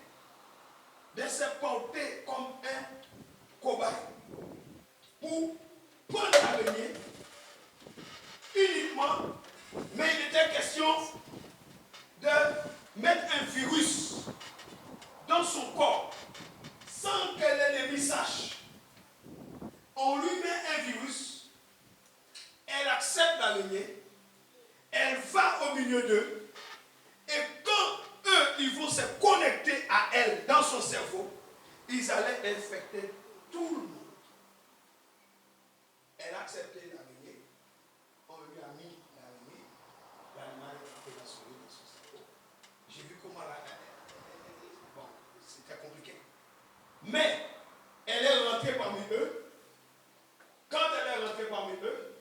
de se porter comme un cobaye pour prendre l'araignée uniquement, mais il était question de mettre un virus dans son corps sans que l'ennemi sache. On lui met un virus, elle accepte l'araignée, elle va au milieu d'eux, et quand eux, ils vont se connecter à elle dans son cerveau, ils allaient infecter tout le monde. Elle a accepté l'araignée, on lui a mis l'araignée, l'animal est entré dans son cerveau. J'ai vu comment bon, c'était compliqué. Mais elle est rentrée parmi eux. Quand elle est rentrée parmi eux,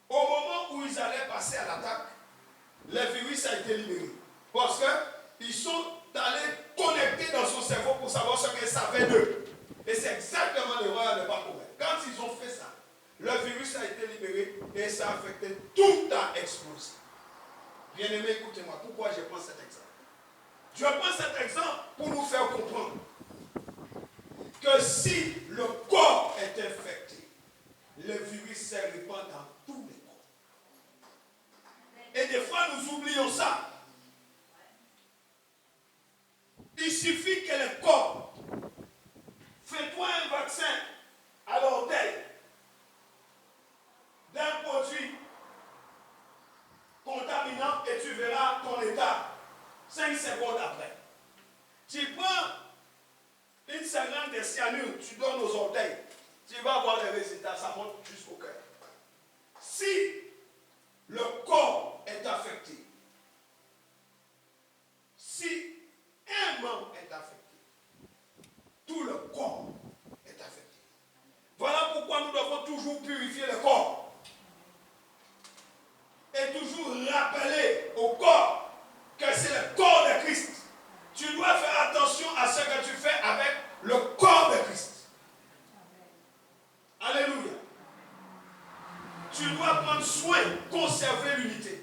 au moment où ils allaient passer à l'attaque, le virus a été libéré. Parce qu'ils sont allés connecter dans son cerveau pour savoir ce qu'elle savait d'eux. Et c'est exactement l'erreur de ne pas commettre. Quand ils ont fait ça, le virus a été libéré et ça a affecté, tout a explosé. Bien-aimé, écoutez-moi, pourquoi je prends cet exemple? Je prends cet exemple pour nous faire comprendre que si le corps est infecté, le virus se répand dans tous les corps. Et des fois, nous oublions ça. Il suffit que le corps, fais-toi un vaccin à l'orteil d'un produit contaminant et tu verras ton état 5 secondes après. Tu prends une seringue de cyanure, tu donnes aux orteils, tu vas voir les résultats, ça monte jusqu'au cœur. Si le corps est affecté, si un membre est affecté, tout le corps est affecté. Voilà pourquoi nous devons toujours purifier le corps et toujours rappeler au corps que c'est le corps de Christ. Tu dois faire attention à ce que tu fais avec le corps de Christ. Alléluia. Tu dois prendre soin, conserver l'unité.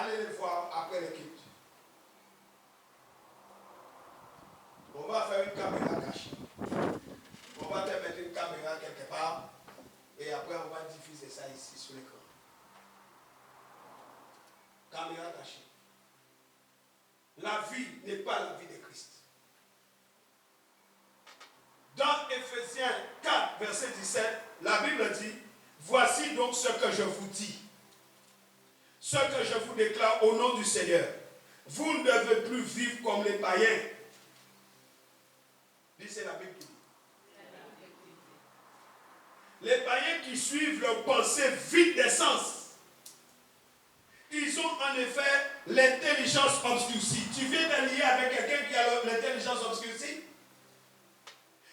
allez les voir après l'équipe. On va faire une caméra cachée. On va te mettre une caméra quelque part et après on va diffuser ça ici sur l'écran. Caméra cachée. La vie n'est pas la vie de Christ. Dans Éphésiens 4, verset 17, la Bible dit, voici donc ce que je vous dis, ce que je vous déclare au nom du Seigneur. Vous ne devez plus vivre comme les païens. Dis, c'est la Bible qui dit. Les païens qui suivent leurs pensées vides d'essence. Ils ont en effet l'intelligence obscurcie. Tu viens d'allier avec quelqu'un qui a l'intelligence obscurcie?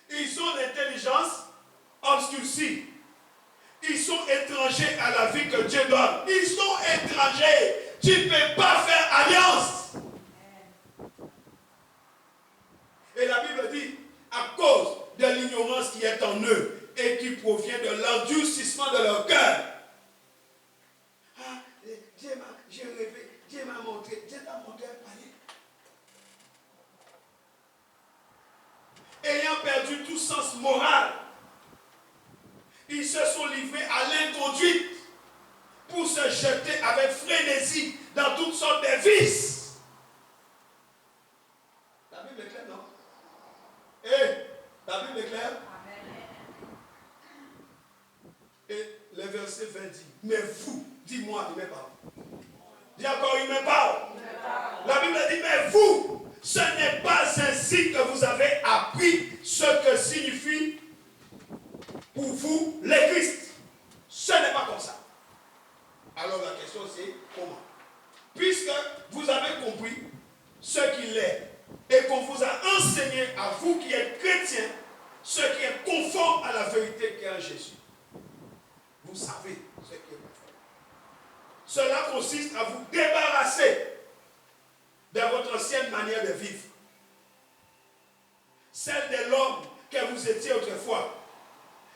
Ils ont l'intelligence obscurcie. Ils sont étrangers à la vie que Dieu donne. Ils sont étrangers. Tu ne peux pas faire alliance. Et la Bible dit, à cause de l'ignorance qui est en eux et qui provient de l'endurcissement de leur cœur. Ah, j'ai rêvé, Dieu m'a montré, Dieu t'a montré un panier. Ayant perdu tout sens moral, ils se sont livrés à l'inconduite pour se jeter avec frénésie dans toutes sortes de vices. La Bible est claire, non? La Bible est claire? Et le verset 20 dit, mais vous, dis-moi, il me parle. Dis encore, il me parle. La Bible dit, mais vous, ce n'est pas ainsi que vous avez appris ce que signifie pour vous le Christ. Ce n'est pas comme ça. Alors la question c'est comment? Puisque vous avez compris ce qu'il est et qu'on vous a enseigné à vous qui êtes chrétiens, ce qui est conforme à la vérité qui est en Jésus. Vous savez ce qui est conforme. Cela consiste à vous débarrasser de votre ancienne manière de vivre. Celle de l'homme que vous étiez autrefois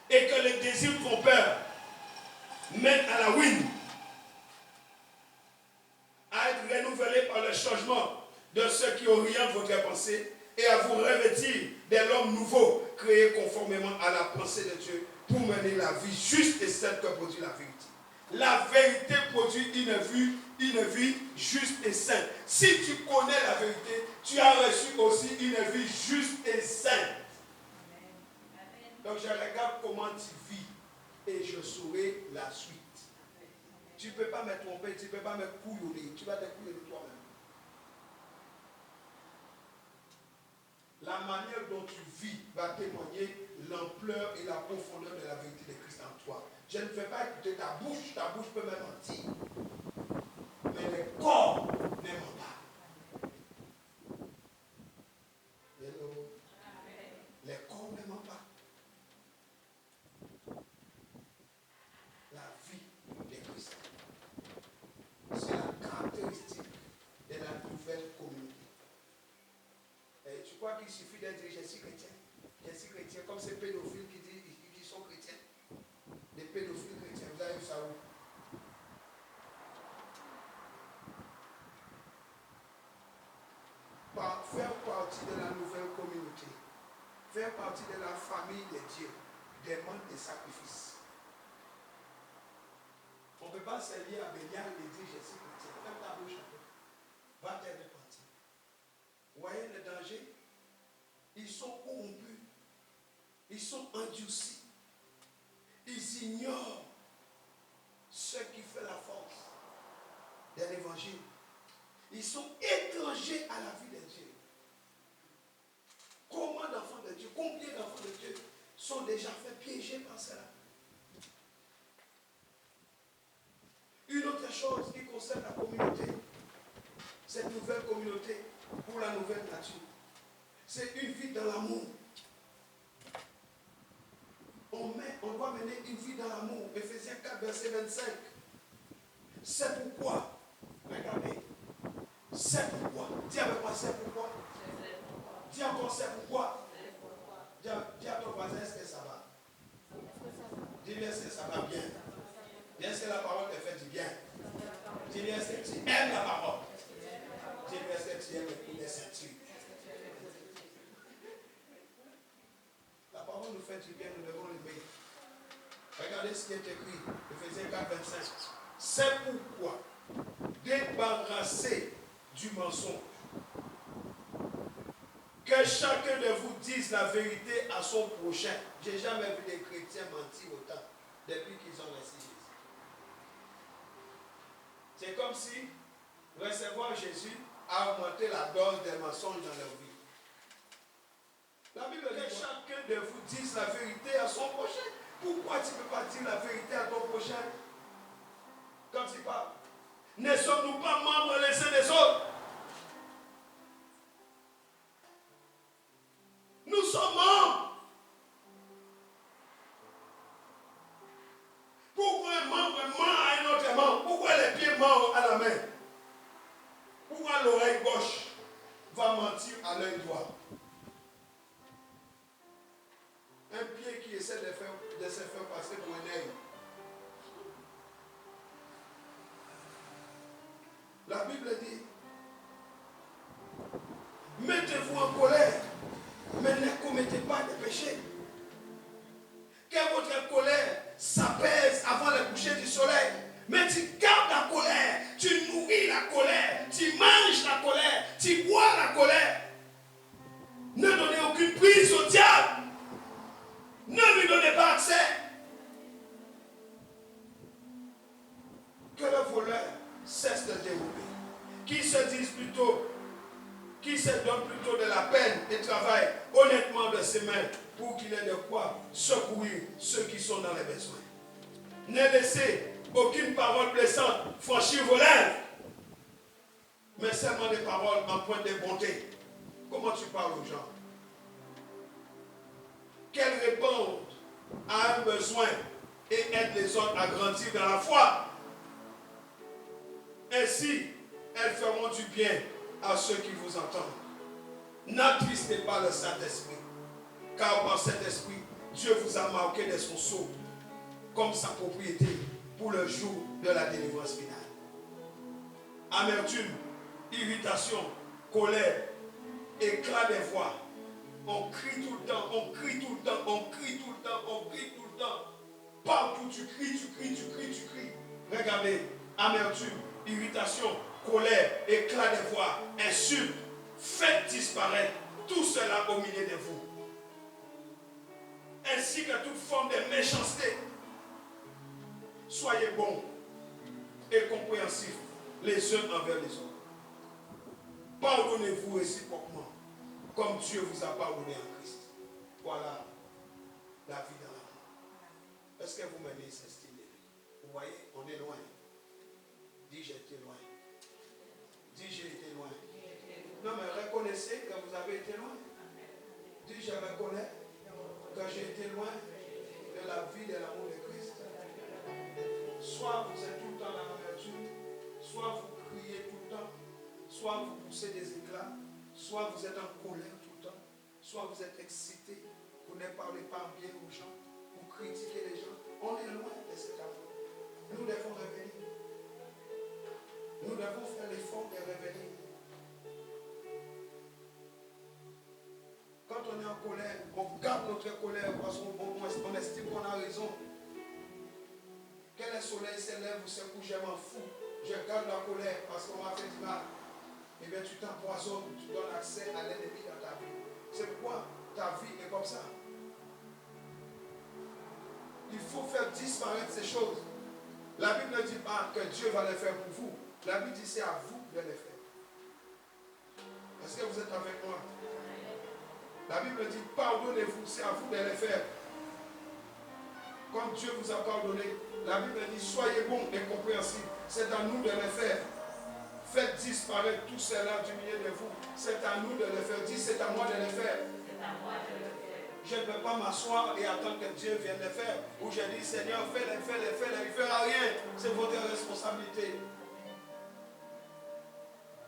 et que les désirs trompeurs mènent à la ruine, à être renouvelé par le changement de ce qui oriente votre pensée et à vous revêtir de l'homme nouveau créé conformément à la pensée de Dieu pour mener la vie juste et saine que produit la vérité. La vérité produit une vie juste et saine. Si tu connais la vérité, tu as reçu aussi une vie juste et saine. Donc je regarde comment tu vis et je saurai la suite. Tu ne peux pas me tromper, tu ne peux pas me couillonner, tu vas te couillonner toi-même. La manière dont tu vis va témoigner l'ampleur et la profondeur de la vérité de Christ en toi. Je ne vais pas écouter ta bouche peut me mentir. Mais le corps ne ment pas. Hello. Le corps ne ment pas. La vie de Christ. C'est la caractéristique de la nouvelle communauté. Et tu crois qu'il suffit d'être je suis chrétien? Je suis chrétien, comme ces pédophiles qui disent qu'ils sont chrétiens. Des pédophiles chrétiens, vous avez vu ça où? Faire partie de la nouvelle communauté, faire partie de la famille de Dieu, demande des sacrifices. On ne peut pas se lier à Bélial et dire je suis chrétien. Ferme ta bouche un peu. Va te repentir. Vous voyez le danger? Ils sont corrompus. Ils sont endurcis. Ils ignorent ce qui fait la force de l'évangile. Ils sont étrangers à la vie de Dieu. Combien d'enfants de Dieu, combien d'enfants de Dieu sont déjà fait piéger par cela? Une autre chose qui concerne la communauté, cette nouvelle communauté pour la nouvelle nature, c'est une vie dans l'amour. On doit mener une vie dans l'amour. Éphésiens 4, verset 25. C'est pourquoi, regardez, c'est pourquoi. Dis avec moi, c'est pourquoi. Dis encore, c'est pourquoi. Dis à ton voisin, est-ce que ça va? Dis-lui, est-ce que ça va bien? Est-ce que la parole te fait du bien? Dis-lui, est-ce que tu aimes la parole? du bien, nous devons l'aimer. Regardez ce qui est écrit, Ephésiens 4, 25. C'est pourquoi, débarrassez du mensonge, que chacun de vous dise la vérité à son prochain. J'ai jamais vu des chrétiens mentir autant depuis qu'ils ont reçu Jésus. C'est comme si recevoir Jésus a augmenté la dose des mensonges dans leur vie. La Bible dit que chacun de vous dise la vérité à son prochain. Pourquoi tu ne peux pas dire la vérité à ton prochain quand tu parles? Ne sommes-nous pas membres les uns des autres? Nous sommes membres. Pourquoi un membre ment à un autre membre? Pourquoi les pieds mentent à la main? Pourquoi l'oreille gauche va mentir à l'œil droit? Un pied qui essaie de se faire passer pour un œil. La Bible dit, mettez-vous en colère, mais ne commettez pas de péché. Que votre colère s'apaise avant le coucher du soleil. Mais tu gardes la colère, tu nourris la colère, tu manges la colère, tu bois la colère. Ne donnez aucune prise au diable. Ne lui donnez pas accès. Que le voleur cesse de dérouler. Qui se dise plutôt, qui se donne plutôt de la peine et travaille honnêtement de ses mains pour qu'il ait de quoi secourir ceux qui sont dans les besoins. Ne laissez aucune parole blessante franchir vos lèvres, mais seulement des paroles en pointe de bonté. Comment tu parles aux gens? Qu'elles répondent à un besoin et aident les autres à grandir dans la foi. Ainsi, elles feront du bien à ceux qui vous entendent. N'attristez pas le Saint-Esprit, car par cet esprit, Dieu vous a marqué de son sceau comme sa propriété pour le jour de la délivrance finale. Amertume, irritation, colère, éclat des voix. On crie tout le temps, on crie tout le temps, on crie tout le temps, on crie tout le temps. Partout tu cries, tu cries, tu cries, tu cries. Regardez, amertume, irritation, colère, éclat des voix, insultes. Faites disparaître tout cela au milieu de vous. Ainsi que toute forme de méchanceté. Soyez bons et compréhensifs les uns envers les autres. Pardonnez-vous réciproquement comme Dieu vous a pardonné en Christ. Voilà la vie dans l'amour. Est-ce que vous m'aimez, c'est style? Vous voyez, on est loin. Dis j'ai été loin. Dis j'ai été loin. Non mais reconnaissez que vous avez été loin. Dis je reconnais que j'ai été loin de la vie de l'amour de Christ. Soit vous êtes tout le temps dans l'amertume, soit vous criez tout le temps, soit vous poussez des éclats, soit vous êtes en colère tout le temps, soit vous êtes excité, vous ne parlez pas bien aux gens, vous critiquez les gens. On est loin de cet amour. Nous devons revenir. Nous devons faire l'effort de revenir. Quand on est en colère, on garde notre colère parce qu'on estime qu'on a raison. Quand le soleil s'élève ou se couche, je m'en fous. Je garde la colère parce qu'on m'a fait du mal. Eh bien, tu t'empoisonnes, tu donnes accès à l'ennemi dans ta vie. C'est pourquoi ta vie est comme ça. Il faut faire disparaître ces choses. La Bible ne dit pas que Dieu va les faire pour vous. La Bible dit c'est à vous de les faire. Est-ce que vous êtes avec moi? La Bible dit pardonnez-vous, c'est à vous de les faire. Comme Dieu vous a pardonné. La Bible dit soyez bons et compréhensifs. C'est à nous de les faire. Faites disparaître tout cela du milieu de vous. C'est à nous de le faire. Dis c'est à moi de le faire. Je ne peux pas m'asseoir et attendre que Dieu vienne le faire. Ou je dis Seigneur, fais-le, fais-le, fais-le. Il ne fera rien. C'est votre responsabilité.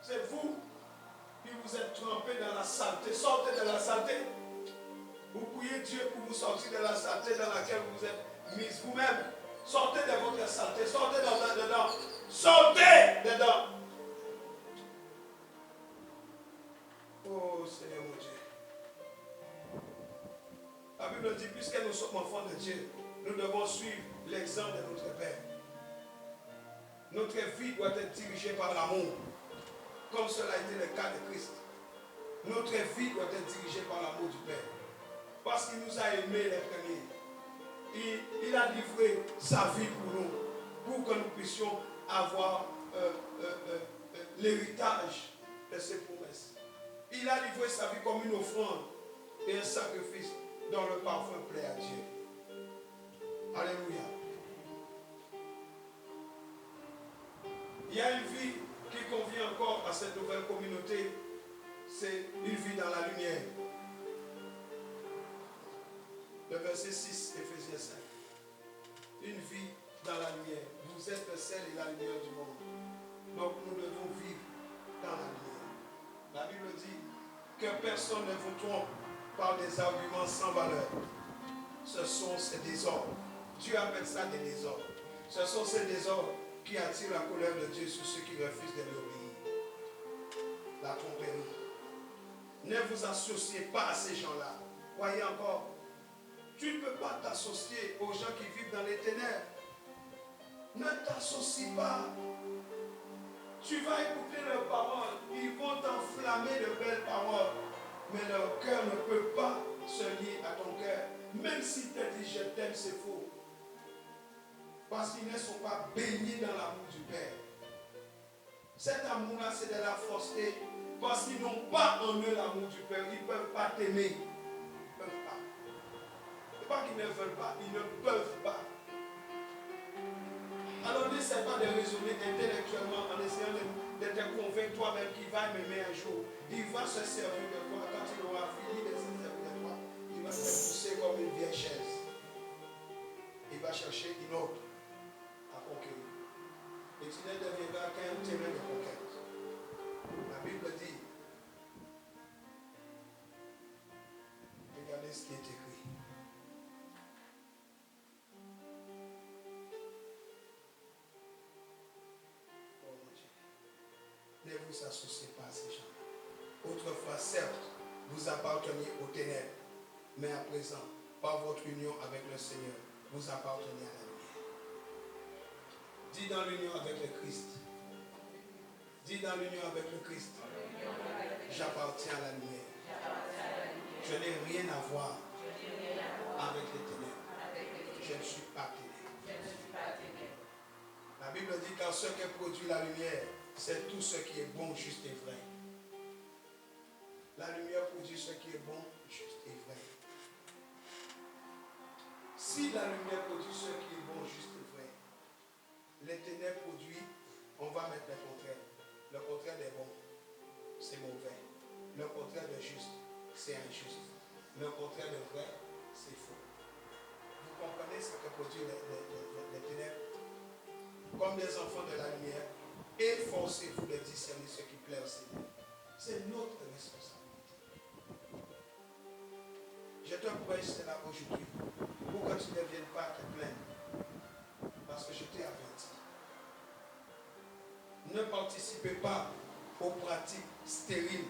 C'est vous qui vous êtes trempés dans la saleté. Sortez de la saleté. Vous priez Dieu pour vous sortir de la saleté dans laquelle vous êtes mis vous-même. Sortez de votre saleté. Sortez dedans. Sortez dedans. Oh Seigneur mon Dieu. La Bible Bible dit, puisque nous sommes enfants de Dieu, nous devons suivre l'exemple de notre Père. Notre vie doit être dirigée par l'amour, comme cela a été le cas de Christ. Notre vie doit être dirigée par l'amour du Père. Parce qu'il nous a aimés les premiers. Il a livré sa vie pour nous, pour que nous puissions avoir l'héritage de ses promesses. Il a livré sa vie comme une offrande et un sacrifice dont le parfum plaît à Dieu. Alléluia. Il y a une vie qui convient encore à cette nouvelle communauté. C'est une vie dans la lumière. Le verset 6, Éphésiens 5. Une vie dans la lumière. Vous êtes le sel et la lumière du monde. Donc nous devons vivre dans la lumière. La Bible dit que personne ne vous trompe par des arguments sans valeur. Ce sont ces désordres. Dieu appelle ça des désordres. Ce sont ces désordres qui attirent la colère de Dieu sur ceux qui refusent de lui obéir. La tromperie. Ne vous associez pas à ces gens-là. Voyez encore, tu ne peux pas t'associer aux gens qui vivent dans les ténèbres. Ne t'associe pas. Tu vas écouter leurs paroles. Ils vont t'enflammer de belles paroles. Mais leur cœur ne peut pas se lier à ton cœur. Même s'ils te disent je t'aime, c'est faux. Parce qu'ils ne sont pas baignés dans l'amour du Père. Cet amour-là, c'est de la fausseté. Parce qu'ils n'ont pas en eux l'amour du Père. Ils ne peuvent pas t'aimer. Ils ne peuvent pas. Ce n'est pas qu'ils ne veulent pas. Ils ne peuvent pas. Alors n'essaie pas de raisonner intellectuellement en essayant de te convaincre toi-même qu'il va m'aimer un jour. Il va se servir de toi. Quand il aura fini de se servir de toi, il va te pousser comme une vieille chaise. Il va chercher une autre à conquérir. Et tu ne deviendras qu'un témoin de conquête. La Bible dit, regardez ce qui est écrit. Oh mon Dieu. Ne vous associez pas à ces gens. Autrefois, certes, vous apparteniez aux ténèbres, mais à présent, par votre union avec le Seigneur, vous appartenez à la lumière. Dis dans l'union avec le Christ. Dis dans l'union avec le Christ. J'appartiens à la lumière. Je n'ai rien à voir avec les ténèbres. Je ne suis pas ténèbres. La Bible dit car ce que produit la lumière, c'est tout ce qui est bon, juste et vrai. La lumière produit ce qui est bon, juste et vrai. Si la lumière produit ce qui est bon, juste et vrai, les ténèbres produisent, on va mettre le contraire. Le contraire des bons, c'est mauvais. Le contraire de juste, c'est injuste. Le contraire de vrai, c'est faux. Vous comprenez ce que produit les ténèbres? Comme des enfants de la lumière, efforcez-vous de discerner ce qui plaît au Seigneur. C'est notre responsabilité. Je te prêche cela aujourd'hui pour que tu ne viennes pas te plaindre. Parce que je t'ai averti. Ne participez pas aux pratiques stériles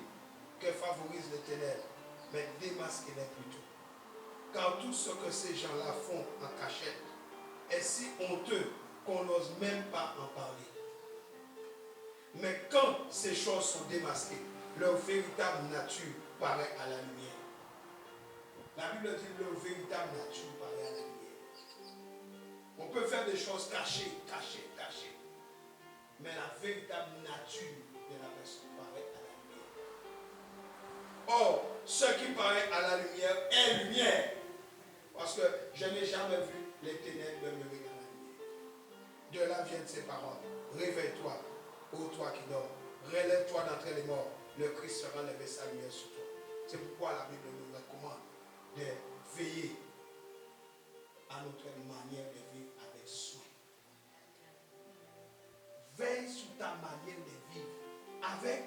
que favorisent les ténèbres, mais démasquez-les plutôt. Car tout ce que ces gens-là font en cachette est si honteux qu'on n'ose même pas en parler. Mais quand ces choses sont démasquées, leur véritable nature paraît à la lumière. La Bible dit que leur véritable nature paraît à la lumière. On peut faire des choses cachées. Mais la véritable nature de la personne paraît à la lumière. Or, ce qui paraît à la lumière est lumière. Parce que je n'ai jamais vu les ténèbres demeurer dans la lumière. De là viennent ces paroles. Réveille-toi, ô toi qui dors. Relève-toi d'entre les morts. Le Christ sera levé sa lumière sur toi. C'est pourquoi la Bible nous recommande de veiller à notre manière de vivre avec soin. Veille sur ta manière de vivre avec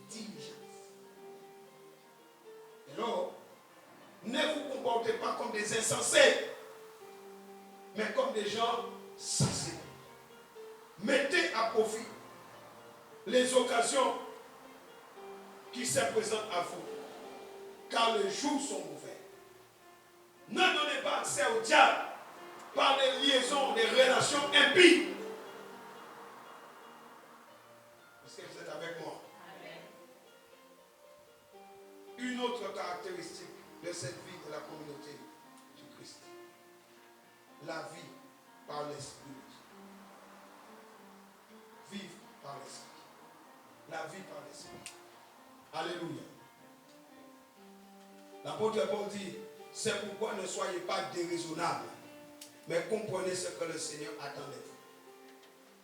diligence. Alors, ne vous comportez pas comme des insensés, mais comme des gens sensés. Mettez à profit les occasions qui se présentent à vous, car les jours sont mauvais. Ne pas accès au diable par des liaisons, des relations impies. Est-ce que vous êtes avec moi? Une autre caractéristique de cette vie de la communauté du Christ. La vie par l'Esprit. Vivre par l'Esprit. La vie par l'Esprit. Alléluia. L'apôtre Paul dit, c'est pourquoi ne soyez pas déraisonnables, mais comprenez ce que le Seigneur attend de vous.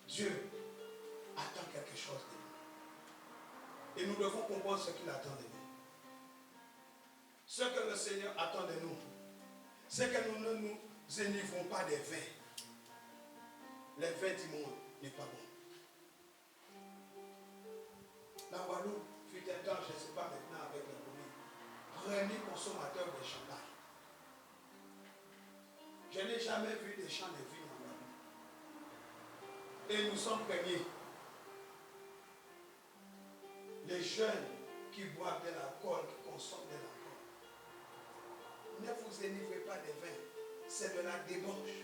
Dieu attend quelque chose de nous. Et nous devons comprendre ce qu'il attend de nous. Ce que le Seigneur attend de nous, c'est que nous ne nous enivrons pas des vins. Les vins du monde n'est pas bon. La Guadeloupe fut un temps, je ne sais pas maintenant avec le Covid, premier consommateur de champagne. Je n'ai jamais vu des champs de vignes en Guadeloupe. Et nous sommes premiers. Les jeunes qui boivent de l'alcool, qui consomment de l'alcool. Ne vous enivrez pas des vins. C'est de la débauche.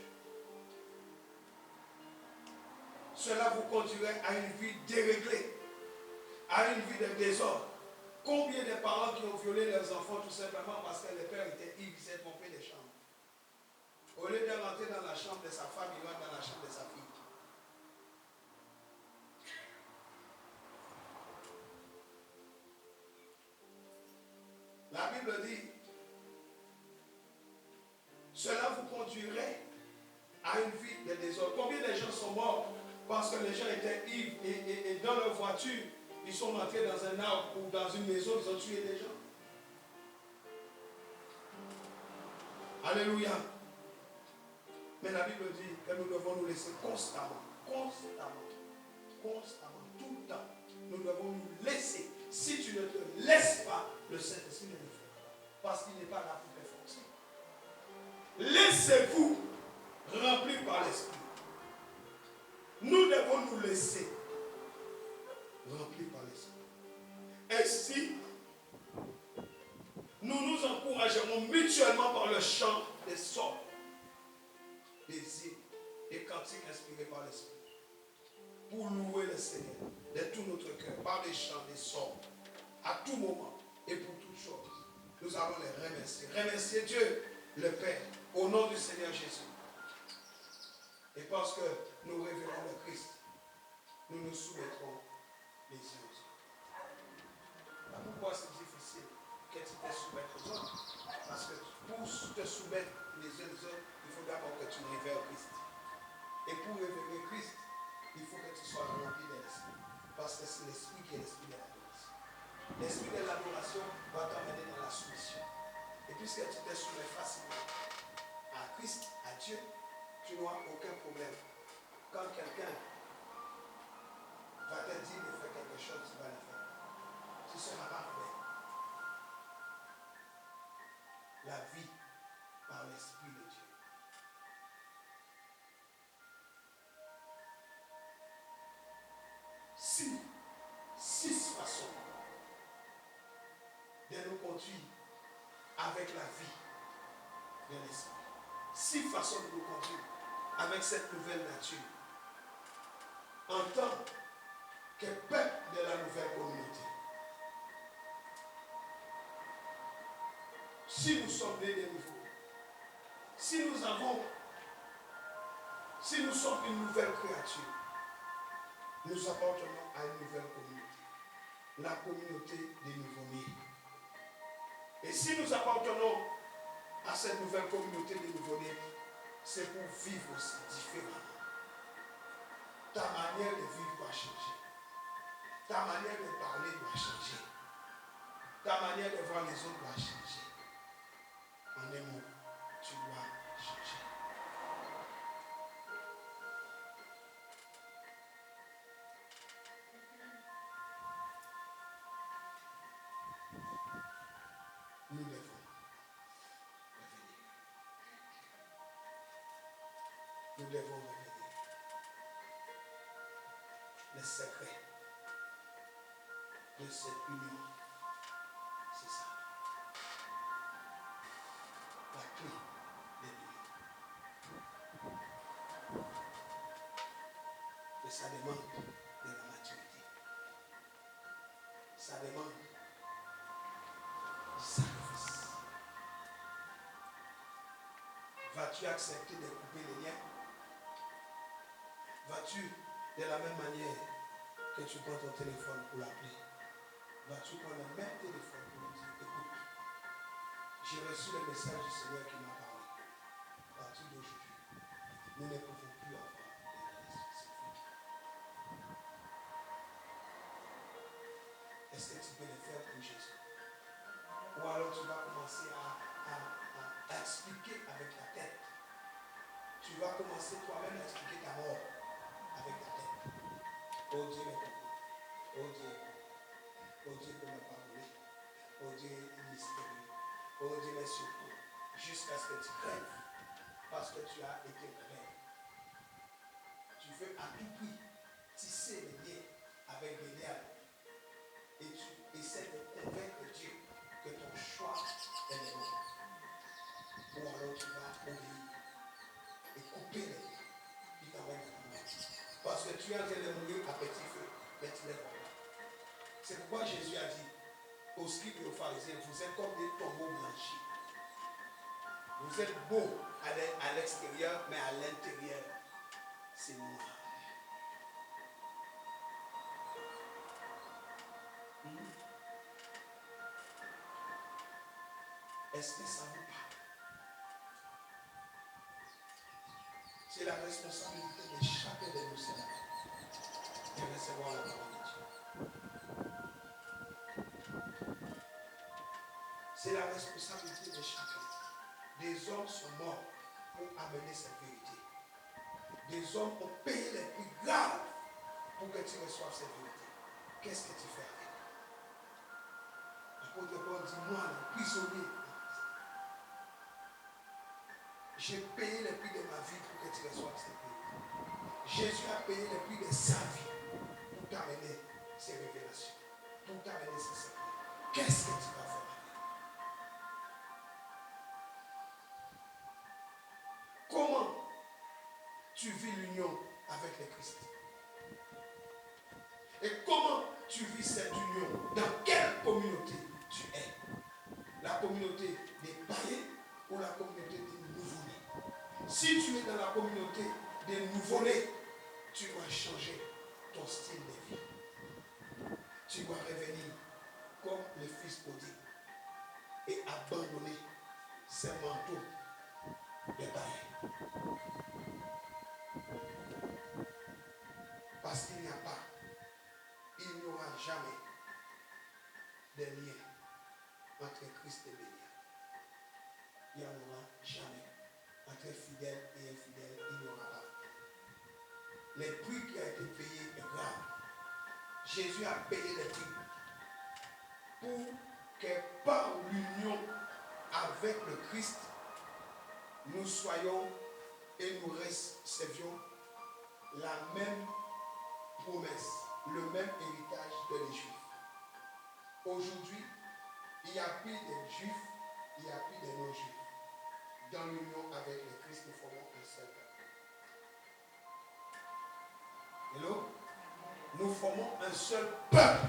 Cela vous conduirait à une vie déréglée, à une vie de désordre. Combien de parents qui ont violé leurs enfants tout simplement parce que le père était ivre, il s'est trompé des chambres. Au lieu de rentrer dans la chambre de sa femme, il rentre dans la chambre de sa fille. La Bible dit, cela vous conduirait à une vie de désordre. Combien de gens sont morts parce que les gens étaient ivres et dans leur voiture, ils sont rentrés dans un arbre ou dans une maison, ils ont tué des gens. Alléluia. Mais la Bible dit que nous devons nous laisser constamment, tout le temps, nous devons nous laisser. Si tu ne te laisses pas, le Saint-Esprit ne le fait pas. Parce qu'il n'est pas là pour te forcer. Laissez-vous remplir par l'Esprit. Nous devons nous laisser remplir par l'Esprit. Ainsi, nous nous encouragerons mutuellement par le chant des psaumes, des hymnes, des cantiques inspirés par l'Esprit, pour louer le Seigneur de tout notre cœur, par des chants, des psaumes, à tout moment et pour toutes choses. Nous allons les remercier. Remercier Dieu, le Père, au nom du Seigneur Jésus. Et parce que nous révérons le Christ, nous nous soumettrons les uns aux autres. Pourquoi c'est difficile que tu te soumettes aux autres? Parce que pour te soumettre les uns aux autres, il faut d'abord que tu révères Christ. Et pour révérer Christ, il faut que tu sois rempli de l'Esprit. Parce que c'est l'Esprit qui est l'Esprit de l'adoration. L'Esprit de l'adoration va t'emmener dans la soumission. Et puisque tu te soumets facilement à Christ, à Dieu, tu n'auras aucun problème. Quand quelqu'un va te dire de faire quelque chose, tu vas le faire. Ce sera parfait. La vie par l'Esprit de Dieu. Six façons de nous conduire avec la vie de l'Esprit. 6 façons de nous conduire avec cette nouvelle nature. En tant que peuple de la nouvelle communauté. Si nous sommes nés de nouveau, si nous sommes une nouvelle créature, nous appartenons à une nouvelle communauté. La communauté des nouveau-nés. Et si nous appartenons à cette nouvelle communauté des nouveau-nés, c'est pour vivre aussi différemment. Ta manière de vivre doit changer. Ta manière de parler doit changer. Ta manière de voir les autres doit changer. En un mot, tu dois changer. Nous devons revenir. Nous devons revenir. Le secret de cette union, c'est ça. La clé de Ça demande de la maturité. Ça demande du sacrifice. Vas-tu accepter de couper les liens? Vas-tu, de la même manière que tu prends ton téléphone pour l'appeler, vas-tu prendre le même téléphone pour lui dire, écoute, j'ai reçu le message du Seigneur qui m'a parlé. À partir d'aujourd'hui, nous ne pouvons plus avoir des relations sexuelles. Est-ce que tu peux le faire pour Jésus? Ou alors tu vas commencer à expliquer avec la tête. Tu vas commencer toi-même à expliquer ta mort avec ta tête. Oh Dieu est pour moi. Oh Dieu est pour moi. Oh Dieu peut me pardonner. Oh Dieu est mystérieux. Oh Dieu est surtout. Jusqu'à ce que tu crèves. Parce que tu as été vrai. Tu veux à tout prix tisser les liens avec les liens. Et tu essaies de convaincre Dieu que ton choix est le bon. Ou alors tu vas obéir et couper les liens qui t'amènent à la mort. Parce que tu es en train de mourir à petit feu, mais tu n'es pas là. C'est pourquoi Jésus a dit aux scribes et aux pharisiens, vous êtes comme des tombeaux blanchis. Vous êtes beaux à l'extérieur, mais à l'intérieur, c'est noir. Est-ce que ça vous parle? C'est la responsabilité de chacun de nous, Seigneur, de recevoir la parole de Dieu. C'est la responsabilité de chacun. Des hommes sont morts pour amener cette vérité. Des hommes ont payé les prix graves pour que tu reçoives cette vérité. Qu'est-ce que tu fais avec? L'apôtre Paul dit, moi, le prisonnier, j'ai payé le prix de ma vie pour que tu reçoives cette vérité. Jésus a payé le prix de sa vie pour t'amener ces révélations, pour t'amener ces secrets. Qu'est-ce que tu vas faire avec? Comment tu vis l'union avec le Christ? Et comment tu vis cette union? Dans quelle communauté tu es? La communauté des païens ou la communauté des nouveau-nés? Si tu es dans la communauté des nouveau-nés, tu dois changer ton style de vie. Tu dois revenir comme le fils prodigue et abandonner ces manteaux des païens. Parce qu'il n'y a pas, il n'y aura jamais de lien entre Christ et Bélial. Il n'y en aura jamais. Entre fidèle et infidèle, il n'y aura pas. Le prix qui a été payé est grave. Jésus a payé le prix pour que par l'union avec le Christ, nous soyons et nous recevions la même promesse, le même héritage que les Juifs. Aujourd'hui, il n'y a plus de Juifs, il n'y a plus de non-Juifs. Dans l'union avec le Christ, nous formons un seul peuple. Hello? Nous formons un seul peuple,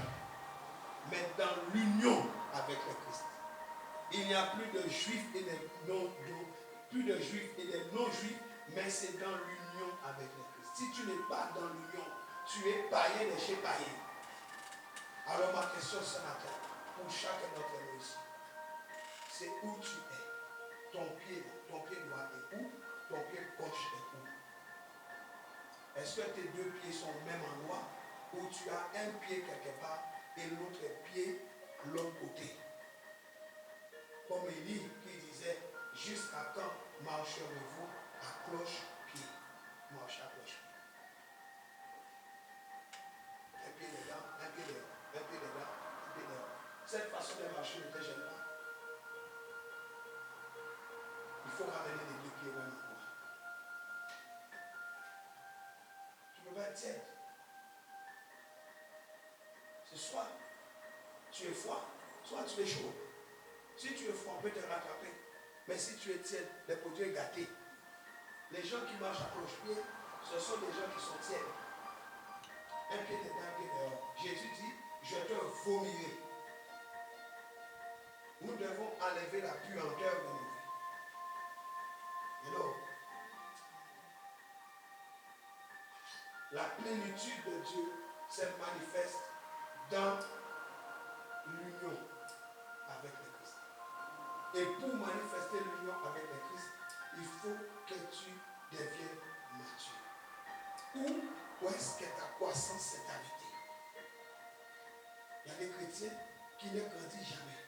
mais dans l'union avec le Christ. Il n'y a plus de Juifs et de non-Juifs, mais c'est dans l'union avec le Christ. Si tu n'es pas dans l'union, tu es païen de chez païen. Alors ma question ce matin, pour chacun d'entre nous ici, c'est où tu es. Ton pied droit est où? Ton pied gauche est où? Est-ce que tes deux pieds sont au même endroit? Ou tu as un pied quelque part et l'autre pied l'autre côté? Comme Élie qui disait, jusqu'à quand marcherez-vous à cloche-pied? Marche à cloche-pied. Un pied dedans, un pied dedans, un pied dedans, un pied dedans. Cette façon de marcher ne te gêne pas. Il faut ramener les deux pieds au même endroit. Tu ne peux pas être tiède. C'est soit tu es froid, soit tu es chaud. Si tu es froid, on peut te rattraper. Mais si tu es tiède, le produit est gâté. Les gens qui marchent à cloche-pied, ce sont des gens qui sont tièdes. un pied dedans, un pied dehors. Jésus dit, je te vomirai. Nous devons enlever la puanteur de nos vies. Hello. La plénitude de Dieu se manifeste dans l'union avec le Christ. Et pour manifester l'union avec le Christ, il faut que tu deviennes mature. Où est-ce que ta croissance s'est arrêtée? Il y a des chrétiens qui ne grandissent jamais.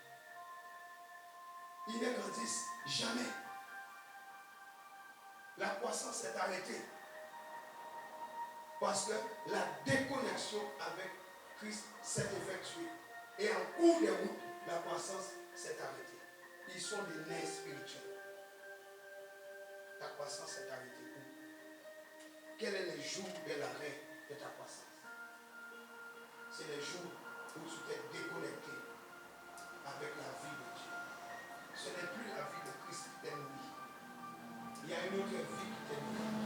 Ils ne grandissent jamais. La croissance s'est arrêtée. Parce que la déconnexion avec Christ s'est effectuée. Et en cours de route, la croissance s'est arrêtée. Ils sont des nés spirituels. Ta croissance s'est arrêtée où? Quel est le jour de l'arrêt de ta croissance? C'est le jour où tu t'es déconnecté avec la vie de Dieu. Ce n'est plus la vie de Christ qui t'est nourrie. Il y a une autre vie qui t'est nourrie.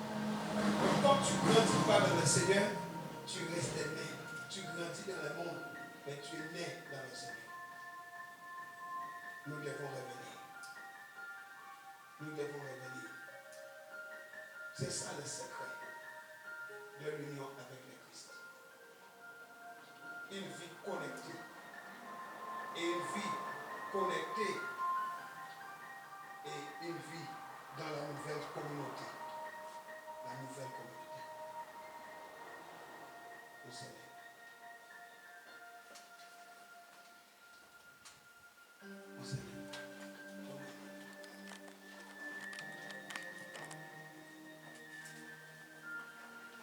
Quand tu ne grandis pas dans le Seigneur, tu restes né. Tu grandis dans le monde, mais tu es né dans le Seigneur. Nous devons revenir. Nous devons revenir. C'est ça le secret de l'union avec le Christ. Une vie connectée. Et une vie connectée. Et une vie dans la nouvelle communauté. La nouvelle communauté. Au Seigneur. Au Seigneur.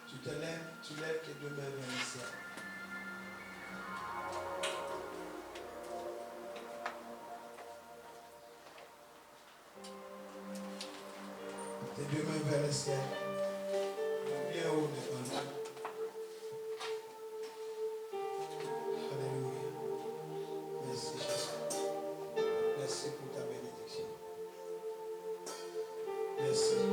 Tu te lèves, tu lèves tes deux mains vers le ciel. Tes deux mains vers le ciel. Bien haut devant toi. Alléluia. Merci Jésus. Merci pour ta bénédiction. Merci.